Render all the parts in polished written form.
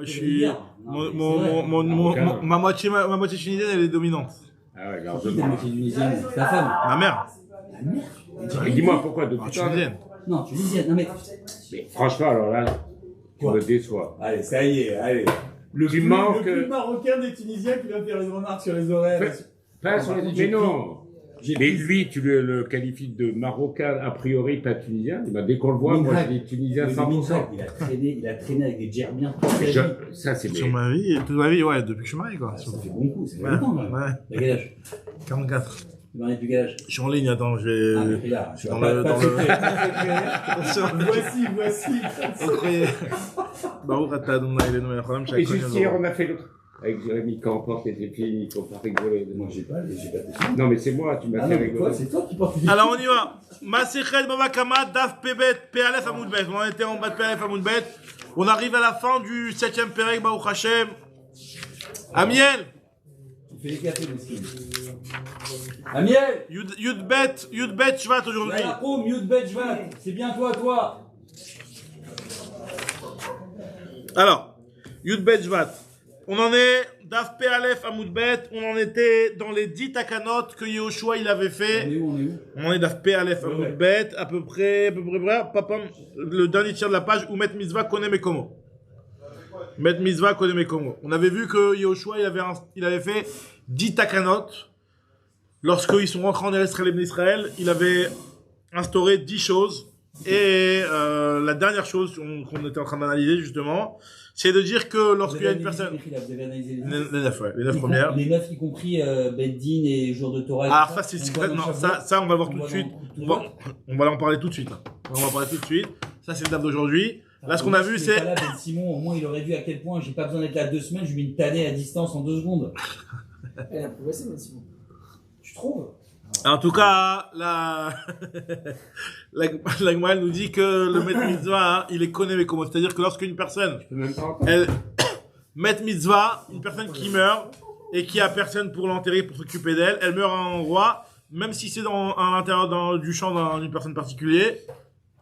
Moi, je suis. Ma moitié tunisienne, elle est dominante. Ah ouais, alors Qui ta moitié tunisienne? Ta femme? Ma mère. La mère? dis-moi pourquoi depuis quand Tunisienne. Non, tunisienne. Non mais. Mais franchement, alors là, tu me déçois. Allez, ça y est, allez. Le plus marocain des Tunisiens qui va faire une remarque sur les horaires. Pas sur les... Mais non. Mais lui, tu le qualifies de marocain a priori, pas tunisien. Bah, dès qu'on le voit, moi, je dis tunisien 100%. Il a traîné avec des Djerbiens. Ça, c'est Sur ma vie, toute ma vie, ouais, depuis que je suis marié, quoi. Ça fait bon coup, c'est longtemps, là. Ouais. T'as quel âge? 44. Tu vas en être du quel âge? Je suis en ligne, attends, je vais. Ah, mais là, je suis dans le. Voici. Et juste hier, on a fait l'autre. Avec Jérémy Camporte et tes filles, il faut pas rigoler. Moi, j'ai pas tes filles. Non, mais c'est moi, tu m'as fait rigoler. C'est toi qui portes tes filles. Alors, on y va. Masechet Baba Kama, Daf Pebet, PLF Amoudbet. On en était en bas de PLF Amoudbet. On arrive à la fin du 7ème Perek, Baruch Hashem. Amiel. Tu fais les cafés, mesquine. Amiel. Yudbet Shvat aujourd'hui. Yakoum, Yudbet Shvat. C'est bien toi. Alors, Yudbet Shvat. On en est, Daf Pe'alef Amoudbet, on en était dans les 10 takanot que Yehoshua il avait fait. On est où? On en est Daf Pe'alef Amoudbet, à peu près, papam, le dernier tiers de la page, où Met Mitzvah Kone Mekomo. Met Mitzvah Kone Mekomo. On avait vu que Yehoshua il avait fait 10 takanot. Lorsqu'ils sont rentrés en Israël, il avait instauré 10 choses. Et la dernière chose qu'on était en train d'analyser justement, c'est de dire que lorsqu'il y a une personne... Vous avez analysé les 9, ouais, les 9 premières. Les 9 y compris Beddin et jour de Torah. Alors ça c'est secret, non, ça on va voir tout de suite. On va en parler tout de suite. On va en parler tout de suite. Ça c'est le date d'aujourd'hui. Là ce qu'on a vu c'est... Là, Ben Simon, au moins il aurait vu à quel point j'ai pas besoin d'être là 2 semaines, je lui mets une tannée à distance en 2 secondes. Elle a progressé, Ben Simon. Tu trouves? En tout cas, la Gemara nous dit que le Met Mitzvah, il est connu mais comment? C'est-à-dire que lorsqu'une personne, elle Met Mitzvah, une personne qui meurt et qui a personne pour l'enterrer, pour s'occuper d'elle, elle meurt à un endroit, même si c'est à l'intérieur du champ d'une personne particulière,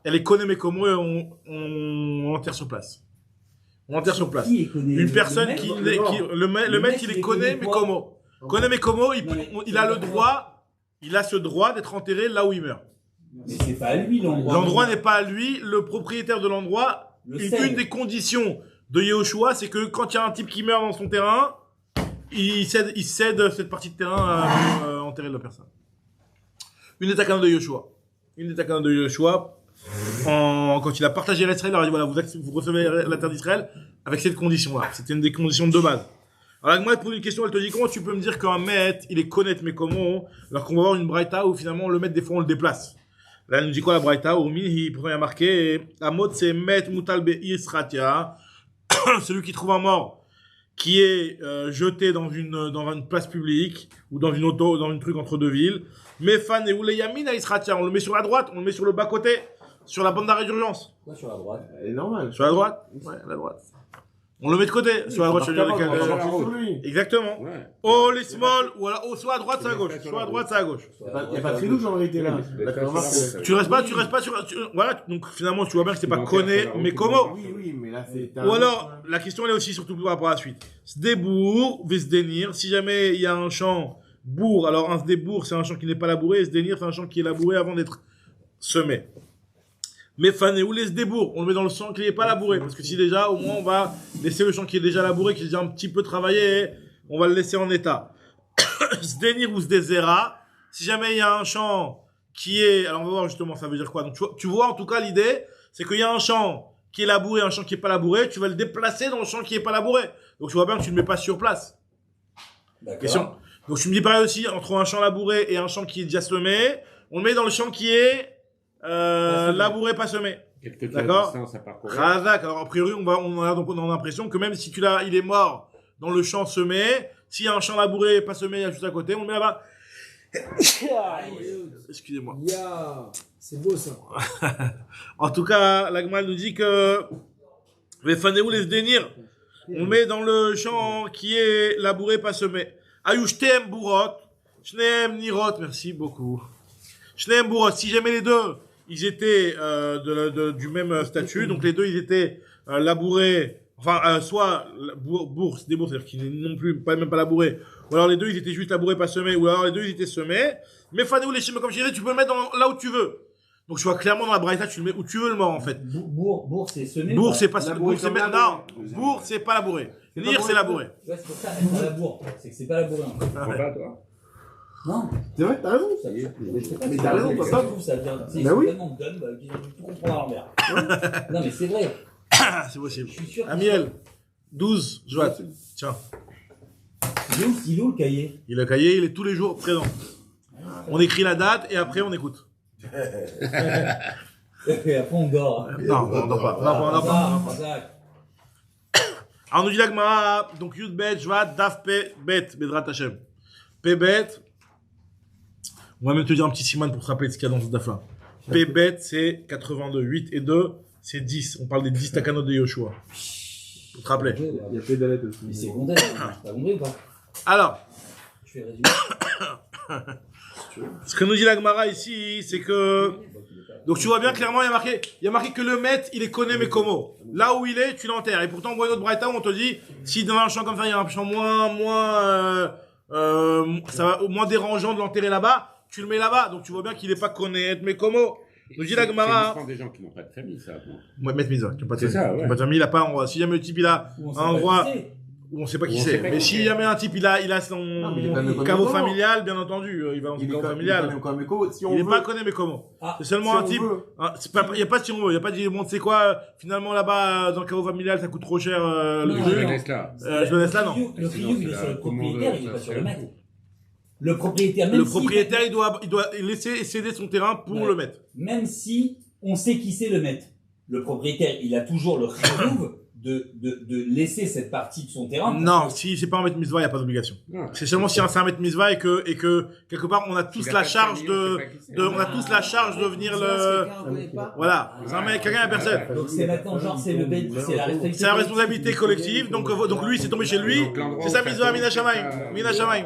elle est connu mais comment et on enterre sur place. On enterre sur place. Une personne le maître il est connu mais comment? Connu mais comment? Il a le droit. Il a ce droit d'être enterré là où il meurt. Mais c'est pas à lui l'endroit. L'endroit n'est pas à lui. Le propriétaire de l'endroit, une des conditions de Yehoshua, c'est que quand il y a un type qui meurt dans son terrain, il cède cette partie de terrain à enterrer la personne. Une des takanas de Yehoshua. Quand il a partagé l'Israël, il a dit voilà, vous recevez la terre d'Israël avec cette condition-là. C'était une des conditions de base. Alors, moi, elle pose une question, elle te dit comment tu peux me dire qu'un maître, il est connaître mais comment, alors qu'on va avoir une braïta où finalement le maître, des fois, on le déplace. Là, elle nous dit quoi la braïta? Il pourrait y marquer, Amot, c'est maître mutal be'isratia, celui qui trouve un mort, qui est jeté dans une place publique, ou dans une truc entre 2 villes. Mais fan et ou les yamin à Isratia, on le met sur la droite, on le met sur le bas-côté, sur la bande d'arrêt d'urgence. Quoi, sur la droite? Elle est normale. Sur la droite? Ouais, la droite. On le met de côté, sur la droite, je veux dire exactement. Ouais. Oh, les small, ou alors, soit à droite, soit à gauche. Soit à droite, soit à gauche. Il n'y a pas de tridouche en réalité là. Tu restes pas sur, voilà, donc finalement, tu vois bien que c'est pas conné, mais comment? Oui, mais là c'est... Ou alors, la question elle est aussi surtout par rapport à la suite. Sdebourg, Vesdenir, si jamais il y a un champ bourg, alors un sdebourg, c'est un champ qui n'est pas labouré, et Sdenir, c'est un champ qui est labouré avant d'être semé. Mais fané ou les débours, on le met dans le champ qui n'est pas labouré. Parce que si déjà, au moins, on va laisser le champ qui est déjà labouré, qui est déjà un petit peu travaillé, on va le laisser en état. Sdenir ou sdezera, si jamais il y a un champ qui est, alors on va voir justement, ça veut dire quoi. Donc tu vois en tout cas l'idée, c'est qu'il y a un champ qui est labouré, un champ qui est pas labouré, tu vas le déplacer dans le champ qui est pas labouré. Donc tu vois bien que tu ne le mets pas sur place. Question. Donc tu me dis pareil aussi, entre un champ labouré et un champ qui est déjà semé, on le met dans le champ qui est labouré, pas semé. D'accord. Razak. Alors a priori, on a l'impression que même si il est mort dans le champ semé, s'il y a un champ labouré et pas semé juste à côté, on le met là-bas. Excusez-moi. C'est beau ça. En tout cas, l'Agmal nous dit que les fanéou les dénir, on le met dans le champ qui est labouré, pas semé. Ayushtem bourot, shneem nirot, merci beaucoup. Shneem bourot, si jamais les deux ils étaient du même statut, donc les deux ils étaient labourés Enfin, soit bourre, c'est des bourses, c'est-à-dire qu'il n'est non plus, même pas labouré. Ou alors les deux, ils étaient juste labourés, pas semés. Ou alors les deux, ils étaient semés. Mais Fanéou, les schémas, comme je disais, tu peux le mettre là où tu veux. Donc, tu vois clairement dans la braïta, tu le mets où tu veux le mort, en fait. Bourg, c'est semé. Bourg, c'est pas labouré bourg, c'est comme non. Bourg, c'est pas labouré. Nir, c'est labouré. Ouais, c'est pour ça, être à la bourre. C'est que c'est pas labouré, en fait. Tu comprends pas, toi? Non. C'est vrai, t'as raison. Ça y est. Mais t'as raison, ça papa. se trouve, ça vient. Ils Bah sont oui. tellement dumb qu'ils ont tout compris à l'envers. Non, mais c'est vrai. C'est possible. Je suis sûr. Amiel, 12, Joat. Tiens. Il est où le cahier? Il a cahier, il est tous les jours présent. On écrit la date et après on écoute. Et après, on dort. Non, on dort pas. Non, on dort pas. Exact. Alors, on nous dit la Gemara, donc Yud Bet, Joat, Daf Pe Bet, Bedrat Hashem. Pe Bet. On va même te dire un petit siman pour te rappeler de ce qu'il y a dans ce daf-là. Pe Bet, c'est 82. 8 et 2, c'est 10. On parle des 10 takanot de Yoshua. Pour te rappeler. Il y a Pédalette aussi. Mais c'est compté, t'as compris ou pas? Alors, Je fais résumer. ce que nous dit la Gemara ici, c'est que. Donc tu vois bien clairement, il y a marqué que le maître, il est connu mais comment. Là où il est, tu l'enterres. Et pourtant, on voit une autre braïta où on te dit, si dans un champ comme ça, il y a un champ moins dérangeant de l'enterrer là-bas, tu le mets là-bas. Donc tu vois bien qu'il est pas connaître mais comment. Nous dit la Gemara. C'est des gens qui n'ont pas de famille, ça. Ouais, maître Misa, qui n'a pas de C'est ça, ouais. Qui a pas de famille, il a pas un roi. Si jamais le type, il a Ou on sait un pas roi. qui c'est. Ou on sait pas qui Ou on c'est. sait pas Mais qui si c'est. jamais un type, il a son mais il est pas même caveau comment. familial, bien entendu, il va dans son caveau familial. Si on Il est veut. pas connu mais comment. Ah, C'est seulement si un on type. veut. Il y a pas si on veut. Il y a pas dit bon, tu sais quoi, finalement là-bas dans le caveau familial, ça coûte trop cher le Non, Je jeu. le laisse là. Je le laisse là, non. Le Sinon, fillou, il est c'est sur la le propriétaire, il est pas commande, sur ça, le c'est maître. Le propriétaire, même Le si- propriétaire, il doit laisser céder son terrain pour Ouais. le mettre. Même si on sait qui c'est le maître, le propriétaire, il a toujours le chiyuv de laisser cette partie de son terrain. Non, si c'est pas un maître mitzvah, il n'y a pas d'obligation. Non. C'est seulement si c'est un maître mitzvah et que quelque part on a tous la charge on a tous la charge de venir le, voilà. C'est un mec, quelqu'un, personne. Donc c'est maintenant, genre, c'est le bête, c'est la responsabilité. C'est la responsabilité collective, donc lui, c'est tombé chez lui. C'est sa mitzvah, Mina Shamaim. Mina Shamaim.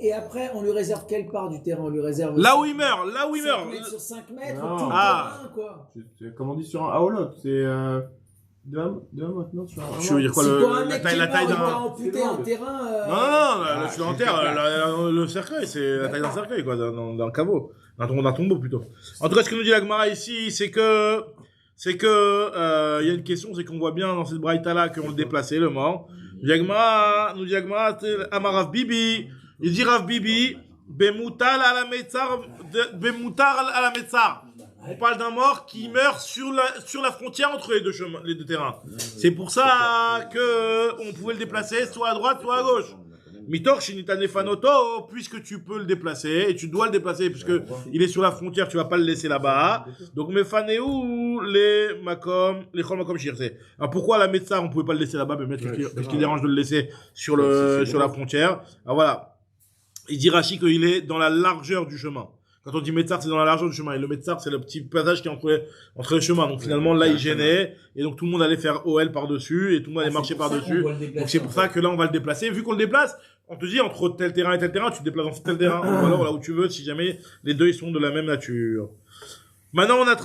Et après, on lui réserve quelle part du terrain? On lui réserve Là où il meurt, 5 mètres sur 5 mètres, Non. tout le Ah. terrain, quoi. C'est comme on dit sur un Aolot, c'est deux maintenant sur un Tu veux dire quoi, Si toi, un la mec taille, qui la est taille mort, il t'a d'un. amputé un terrain. Non, là, tu l'enterres, le cercueil, c'est la taille d'un cercueil, quoi, d'un caveau. D'un tombeau, plutôt. En tout cas, ce que nous dit la Gemara ici, c'est que, il y a une question, c'est qu'on voit bien dans cette braïta-là qu'on le déplaçait, le mort. Nous dit la Gemara, Amarav Bibi, il dit Rav Bibi, Bemutar à la Metzar. On parle d'un mort qui meurt sur la frontière entre les deux terrains. C'est pour ça que on pouvait le déplacer soit à droite, soit à gauche. Mitor Shinitane Fanoto, puisque tu peux le déplacer, et tu dois le déplacer, puisque il est sur la frontière, tu vas pas le laisser là-bas. Donc, Mefaneu, les Makom, les Chol Makom Shirse. Alors, pourquoi la Metzar, on pouvait pas le laisser là-bas, mais qu'est-ce qui dérange de le laisser sur la frontière? Alors, voilà. Il dit Rashi qu'il est dans la largeur du chemin. Quand on dit Metzar, c'est dans la largeur du chemin. Et le Metzar, c'est le petit passage qui est entre les chemins. Donc finalement, là, il gênait. Et donc tout le monde allait faire OL par-dessus. Et tout le monde allait marcher par-dessus. Donc c'est pour ça que là, on va le déplacer. Vu qu'on le déplace, on te dit entre tel terrain et tel terrain, tu te déplaces dans tel terrain. Ou alors là où tu veux, si jamais les deux, ils sont de la même nature. Maintenant, on a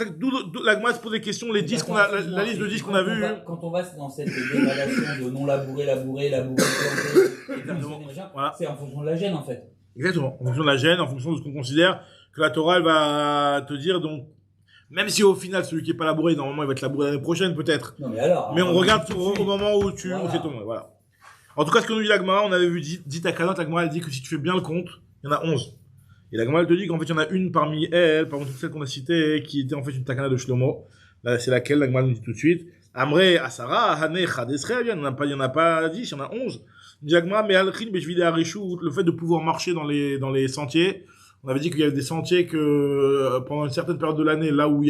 la Gemara se pose des questions, les 10 la liste de 10 qu'on a vu. Quand on va dans cette dégradation de non labouré, planté, Voilà. c'est en fonction de la gêne, en fait. Exactement. En fonction de la gêne, en fonction de ce qu'on considère que la Torah, elle va te dire, donc, même si au final, celui qui est pas labouré, normalement, il va être labouré l'année prochaine, peut-être. Non, mais alors. Mais on regarde au moment où on Voilà. fait tomber, voilà. En tout cas, ce que nous dit la Gemara, on avait vu dit à Kanot, la Gemara, elle dit que si tu fais bien le compte, il y en a 11. Et la Gemara, elle te dit qu'en fait, il y en a une parmi elles, parmi toutes celles qu'on a citées, qui était en fait une takana de Shlomo. Là, c'est laquelle, la Gemara nous dit tout de suite. Amré, Asara, Hane, Chadesre, il y en a pas 10, il y en a 11. Dit la Gemara, mais Alchin, Beshvide Arishut, le fait de pouvoir marcher dans les sentiers. On avait dit qu'il y avait des sentiers que, pendant une certaine période de l'année, là où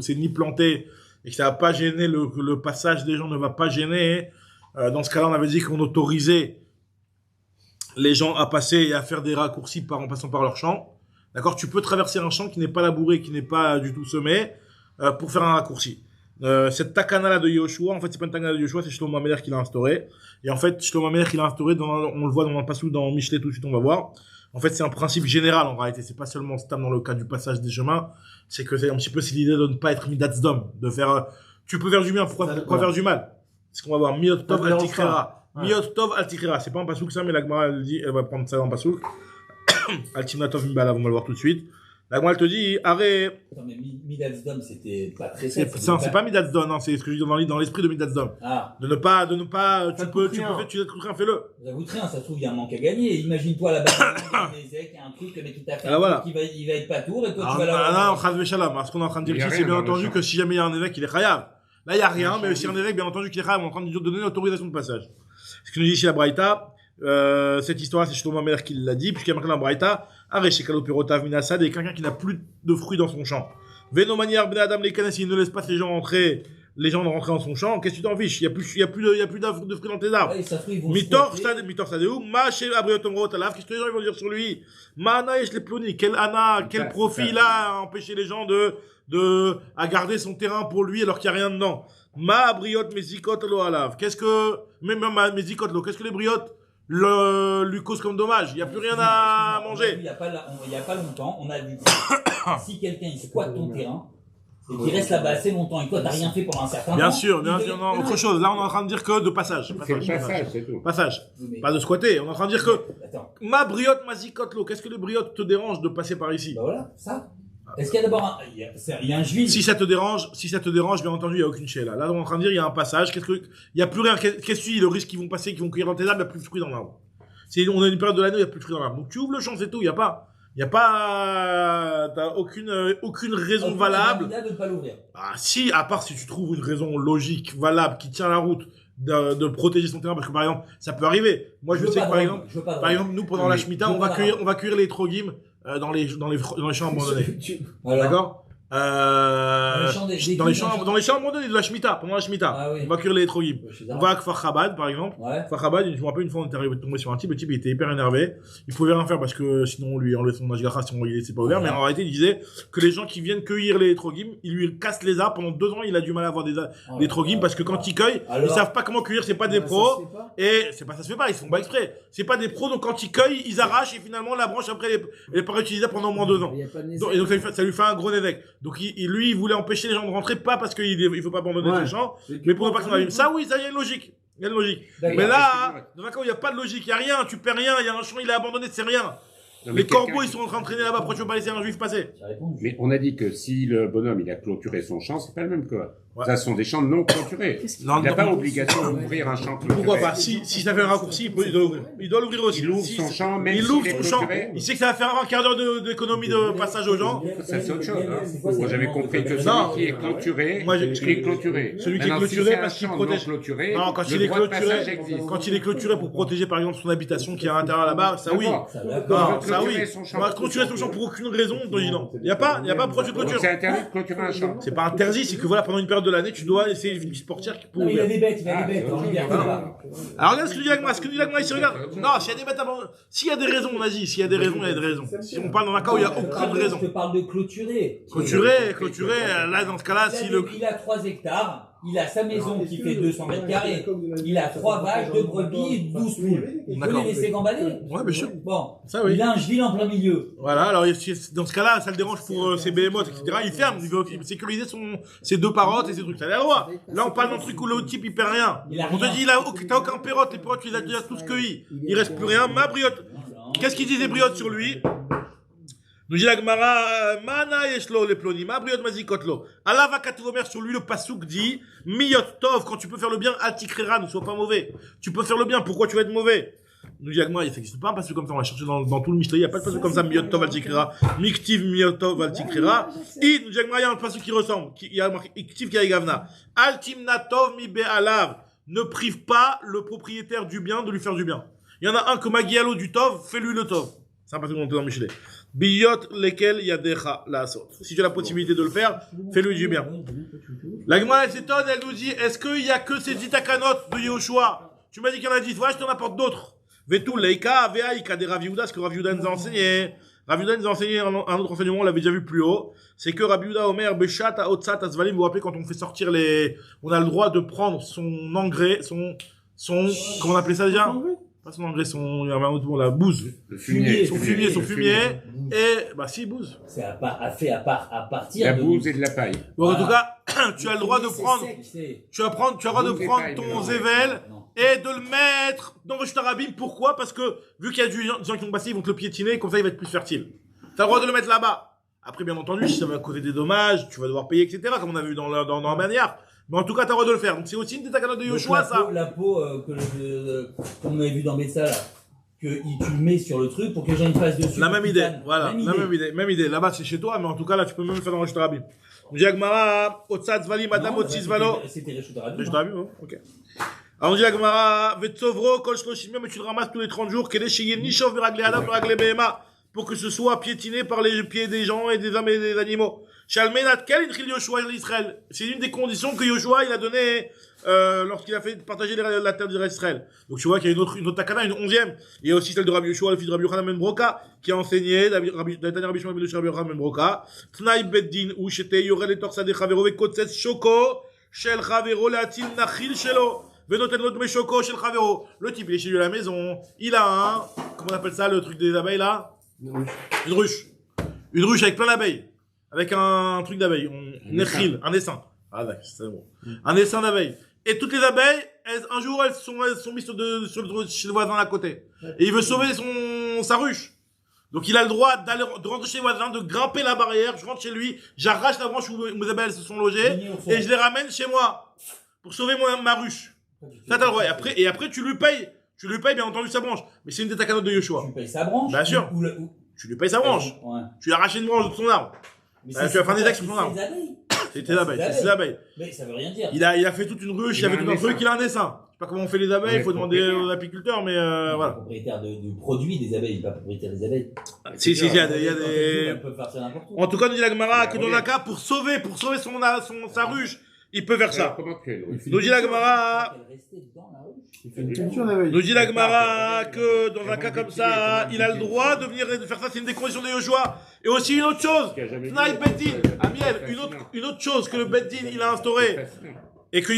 c'est ni planté, et que ça va pas gêner le passage des gens ne va pas gêner. Dans ce cas-là, on avait dit qu'on autorisait les gens à passer et à faire des raccourcis en passant par leur champ. D'accord? Tu peux traverser un champ qui n'est pas labouré, qui n'est pas du tout semé, pour faire un raccourci. Cette takana-là de Yoshua, en fait, c'est pas une takana de Yoshua, c'est Shlomo Ameler qui l'a instauré. Et en fait, Shlomo Ameler qui l'a instauré, on le voit dans un passage dans Michelet tout de suite, on va voir. En fait, c'est un principe général, en réalité. C'est pas seulement stable dans le cas du passage des chemins. C'est que c'est un petit peu, c'est l'idée de ne pas être midatsdom. De faire, tu peux faire du bien, pourquoi faire du mal? ce qu'on va voir, Miot Tov Ça al dérange Tikrera. pas. Miot Tov al Tikrera. C'est pas un pasouk ça, mais la Gemara, elle dit, elle va prendre ça dans le pasouk. Al Timnatov Mibala, on va le voir tout de suite. La Gemara, elle te dit, arrête. Attends, mais Midazdom, c'était pas très C'est pas Midazdom, non, c'est ce que je dis dans l'esprit de Midazdom. Ah, De ne pas, Ça tu coûte peux, rien. tu te rien, fais-le. ça vous rien, ça se trouve, il y a un manque à gagner. Imagine-toi là-bas, il y a un truc, le mec qui t'a fait Alors un voilà. truc, il va être pas tour, et toi tu vas Alors, l'avoir. là, on chaz veshalam. Ce qu'on est en train de dire Il y a ici, rien c'est bien dans le entendu champ. que si jamais il y a un évêque, il est chayav. Là, il n'y a rien, mais si champ, un évêque, bien entendu, qu'il est chayav, on est en train de donner l'autorisation de passage. Ce que nous dit ici la Braïta, cette histoire, c'est Shlomo Amelech qui l'a dit, puisqu'il y a marqué dans la Braïta, Arech Kalopirotav Minasad, et quelqu'un qui n'a plus de fruits dans son champ. Veno manière ben Adam les Kanes, il ne laisse pas les gens rentrer dans son champ, qu'est-ce que tu t'en fiches? Il y a plus de fruits dans tes arbres. Ouais, ça se trouve, ils vont se Mitor frotter. Stadéou, Ma chez Abriotom Rotalav, qu'est-ce que les gens vont dire sur lui? Mana Yesh les Ploni, quel profit il a à empêcher les gens à garder son terrain pour lui alors qu'il n'y a rien dedans. Ma Abriot Mezikot Lo Alav, qu'est-ce que les briottes lui causent comme dommage? Il n'y a plus rien à manger. Il y a pas longtemps, on a vu que si quelqu'un il squatte ton terrain, et qu'il reste là-bas assez longtemps, et toi t'as rien fait pendant un certain temps. Bien sûr, il non, autre chose. Là, on est en train de dire que de passage. C'est le passage, c'est tout. Passage. Mais- Pas de squatter. On est en train de dire que Attends, ma briotte, ma zikotlo, qu'est-ce que les briottes te dérangent de passer par ici? bah voilà, ça. Est-ce qu'il y a d'abord il y a un juif? Si ça te dérange, bien entendu, il n'y a aucune chez là. Là, on est en train de dire, il y a un passage. Il n'y a plus rien. Qu'est-ce que tu dis? Le risque qu'ils vont passer, qu'ils vont cueillir dans tes arbres, il n'y a plus de fruits dans l'arbre. On a une période de l'année où il n'y a plus de fruits dans l'arbre. Donc, tu ouvres le champ, c'est tout. T'as aucune raison valable. De pas l'ouvrir. Ah, si, à part si tu trouves une raison logique, valable, qui tient la route de protéger son terrain, parce que par exemple, ça peut arriver. Moi, je sais que par exemple, nous, pendant la Shemitah, on va cueillir les trogim dans les champs abandonnés. D'accord? Dans les champs abandonnés de la Shemitah, pendant la Shemitah. Ah oui. On va cueillir les trogim. On va à Kfar Chabad, par exemple. Ouais. Kfar Chabad, je me rappelle une fois, on était arrivé de tomber sur un type, le type il était hyper énervé. Il pouvait rien faire parce que sinon on lui enlevait son ashgacha si on ne laissait pas ouvert. Ouais. Mais en réalité, il disait que les gens qui viennent cueillir les trogim, ils lui cassent les arbres. Pendant 2 ans, il a du mal à avoir des trogim parce que quand ils cueillent, ils savent pas comment cueillir, c'est pas des pros. Et ça se fait pas, ils font pas exprès. C'est pas des pros, donc quand ils cueillent, ils arrachent et finalement la branche après elle est pas réutilisable pendant au moins 2 ans. Et donc ça lui fait un gros évêque. Donc lui, il voulait empêcher les gens de rentrer, pas parce qu'il faut pas abandonner Ouais. les champs, mais pour ne pas que ça arrive. Ça oui, ça y a une logique. Il y a une logique. D'accord. Mais là, dans un cas où il n'y a pas de logique, il n'y a rien, tu perds rien, il y a un champ, il est abandonné, c'est rien. Non, mais Les corbeaux, quelqu'un ils sont en train de traîner là-bas, pourquoi tu veux pas laisser un juif passer? J'ai répondu. Mais on a dit que si le bonhomme il a clôturé son champ, c'est pas le même que. Ouais. Ça sont des champs non clôturés. Non, Il n'a non, pas non. obligation d'ouvrir un champ clôturé. Pourquoi pas? Si ça fait un raccourci, il doit l'ouvrir. Il doit l'ouvrir aussi. Il ouvre Si- son champ, même il s'il ouvre est son champ. clôturé. Il sait que ça va faire un quart d'heure d'économie de passage aux gens. Ça c'est autre chose. Hein. Moi j'avais compris que Non. celui qui est clôturé, Moi, j'ai- il est clôturé. Celui qui est Maintenant, clôturé si c'est parce un qu'il champ protège. non clôturé, Non, quand le il est droit de passage clôturé, existe. quand il est clôturé pour protéger par exemple son habitation qui est à l'intérieur là-bas, ça oui. D'accord. Ça, Non, d'accord. ça oui. Clôturer son champ. On va clôturer son champ pour aucune raison, donc non. Il n'y a pas de projet de Donc clôture. c'est interdit de clôturer un champ. C'est pas interdit, c'est que voilà, pendant une période de l'année, tu dois essayer une petite portière qui peut Non, mais il a ouvrir. des bêtes, en liberté, là. Alors regarde ce que dit Lagma, ici, regarde. Non, s'il y a des bêtes s'il y a des raisons, vas-y, s'il y a des raisons, il y a des raisons. Si on parle dans un cas où il n'y a aucune raison. Je te parle de clôturer. Clôturer, là, dans ce cas-là, si le. Il a 3 hectares, il a sa maison qui fait 200 mètres carrés, il a 3 vaches, 2 brebis, 12 poules. Il peut D'accord. les laisser gambader. Ouais, bien sûr. Bon, Ça, oui. il a un gevil en plein milieu. Voilà, alors dans ce cas-là, ça le dérange pour ses behemoths, etc. Il ferme, il veut sécuriser ses 2 parottes et ses trucs. Ça a le droit. Là, on parle d'un truc où le type il perd rien. Il a On te rien. dit, t'as aucun perrotte, les perrottes, tu les as déjà tous cueillis. Il reste plus rien. Ma briotte. Qu'est-ce qu'il dit des briottes sur lui? Nous dit la Gemara, Mana yeshlo le ploni, ma briotte mazikotlo. Allah va katuvomer sur lui, le pasouk dit, miyot tov, quand tu peux faire le bien, altikrera, ne sois pas mauvais. Tu peux faire le bien, pourquoi tu vas être mauvais? Nous dit la Gemara, il n'existe pas un pasouk comme ça, on va chercher dans tout le Mishnah, il n'y a pas de pasouk comme ça, miyot tov altikrera, miktiv miyot tov altikrera. Et nous dit la Gemara, il y a un pasouk qui ressemble, il y a marqué iktiv qui a gavna. Altimna tov mi be'alav. Ne prive pas le propriétaire du bien de lui faire du bien. Il y en a un que Magialo du tov, fais-lui le tov. C'est un pasouk qu'on entend dans Michelet. Biyot lesquels yadecha la asot. Si tu as la possibilité de le faire, fais-lui du bien. La Gemara elle s'étonne, elle nous dit, est-ce qu'il y a que ces 10 takanot de Yehoshua? Tu m'as dit qu'il y en a 10, voilà, je t'en apporte d'autres. Vetou leika, veaika de Rav Yehuda, ce que Rav Yehuda nous a enseigné. Rav Yehuda nous a enseigné un autre enseignement, on l'avait déjà vu plus haut. C'est que Rav Yehuda Omer, Beshat, Otsat, Azvalim, vous vous rappelez quand on fait sortir on a le droit de prendre son engrais, son, comment on appelait ça déjà? Pas son engrais, il y avait un autre mot, la bouse. Le fumier. Son fumier, et, bah si, bouse. C'est à partir La de... bouse et de la paille. Bon, en Voilà. tout cas, tu as le droit de prendre, tu as le droit de prendre ton zével et de le mettre dans le shtarabim. Pourquoi? Parce que, vu qu'il y a des gens qui vont passer, ils vont te le piétiner, comme ça il va être plus fertile. Tu as le droit de le mettre là-bas. Après, bien entendu, si ça va causer des dommages, tu vas devoir payer, etc., comme on a vu dans la manière. Mais en tout cas, tu as le droit de le faire. Donc c'est aussi une des takanot de Yoshua, ça. La peau, comme on avait vu dans Betsa, là. Que tu mets sur le truc pour que les gens y passent dessus. La même idée, voilà, même idée. Là-bas, c'est chez toi, mais en tout cas, là, tu peux même le faire dans le shtarabim. Diagmara, Otsad Zvali, Madame Otsis Valo. C'était les shtarabim. Le shtarabim, ok. Alors, on dit Agmara, Vetsovro, Kol Shloshim, mais tu le ramasses tous les 30 jours, Kedeshigin, Nishov, Viragle Adam, Viragle Behema, pour que ce soit piétiné par les pieds des gens et des hommes et des animaux. Shalmenat, quel Inchil Yoshua l'Israël? C'est une des conditions que Yoshua, il a donné, lorsqu'il a fait partager la terre d'Israël. Donc tu vois qu'il y a une autre takana, une 11e. Il y a aussi celle de Rabbi Yoshua, le fils de Rabbi Yochanan ben Broka, qui a enseigné, Rabbi Shimon ben Yochanan ben Broka, Tnaï Beddin, où j'étais, Yorel et Torsa de Chavero, Vekotses Shoko, Shel Chavero, Leatil Nachil Shelo, Venoten Lot Meshoko, Shel Chavero. Le type, il est chez lui à la maison, il a un, comment on appelle ça, le truc des abeilles là? Une ruche. Une ruche avec plein d'abeilles. Avec un truc d'abeilles. Un essaim. Ah, d'accord, c'est bon. Un essaim d'abeilles. Et toutes les abeilles, un jour, elles sont mises chez le voisin à côté. Et il veut sauver sa ruche. Donc il a le droit de rentrer chez le voisin, de grimper la barrière, je rentre chez lui, j'arrache la branche où mes abeilles se sont logées, et je les ramène chez moi. Pour sauver ma ruche. Ça, t'as le droit. Et après, tu lui payes. Tu lui payes, bien entendu, sa branche. Mais c'est une des takanot de Yoshua. Tu payes sa branche? Bien sûr. Tu lui payes sa branche. Ouais. Tu lui arraches une branche de son arbre. Tu vas faire des axes sur son arbre. C'est tes abeilles. C'est ses abeilles. Mais ça veut rien dire. Il a fait toute une ruche, il a fait tout un truc, il a un dessin. Je sais pas comment on fait les abeilles, il faut demander aux apiculteurs, mais voilà. Propriétaire du produit des abeilles, pas propriétaire des abeilles. Si, il y a des... Elles peuvent partir n'importe où. En tout cas, nous dit la Gemara que dans un cas, pour sauver sa ruche, il peut faire ça. Nous dit la Gemara... Nous dit la Gemara que dans un cas comme ça, il a le droit de venir faire ça, c'est une des conditions de Yoshua. Et aussi une autre chose, Tnaï Beddin, Amiel, une autre chose que le Beddin il a instauré, et que c'est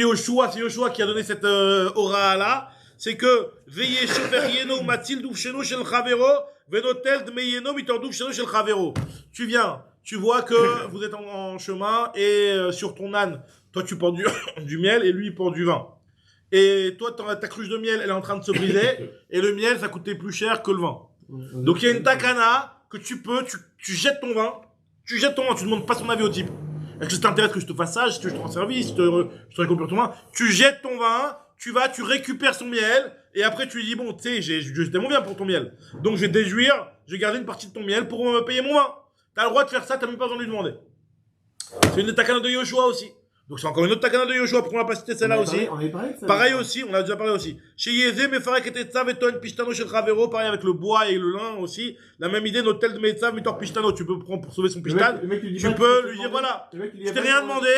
Yoshua qui a donné cette aura là, c'est que veillez Shoferieno Matil Douvcheno Shel Chavero, Venotel Dmeyeno Mitordouf Sheno Shel Chavero. Tu viens, tu vois que vous êtes en chemin et sur ton âne, toi tu portes du miel et lui il porte du vin. Et toi, ta cruche de miel, elle est en train de se briser, et le miel, ça coûtait plus cher que le vin. Donc il y a une takana que tu jettes ton vin, tu demandes pas son avis au type. Est-ce que ça t'intéresse que je te fasse ça, que je te rends service, je te récupère ton vin? Tu jettes ton vin, tu récupères son miel, et après tu lui dis, bon, tu sais, j'ai jeté mon vin pour ton miel. Donc je vais déjouir, je vais garder une partie de ton miel pour me payer mon vin. T'as le droit de faire ça, t'as même pas besoin de lui demander. C'est une des takana de Yoshua aussi. Donc c'est encore une autre takana de Yoshua, pourquoi on n'a pas cité celle-là aussi? Pareil aussi, on a déjà parlé aussi. Chez Yézé, Mefarek et Tetzav et Ton Pishtano chez Ravero, pareil avec le bois et le lin aussi. La même idée, Notel de Metzav, Mitor Pishtano, tu peux prendre pour sauver son Pishtan. Tu peux lui dire, voilà, je t'ai rien demandé,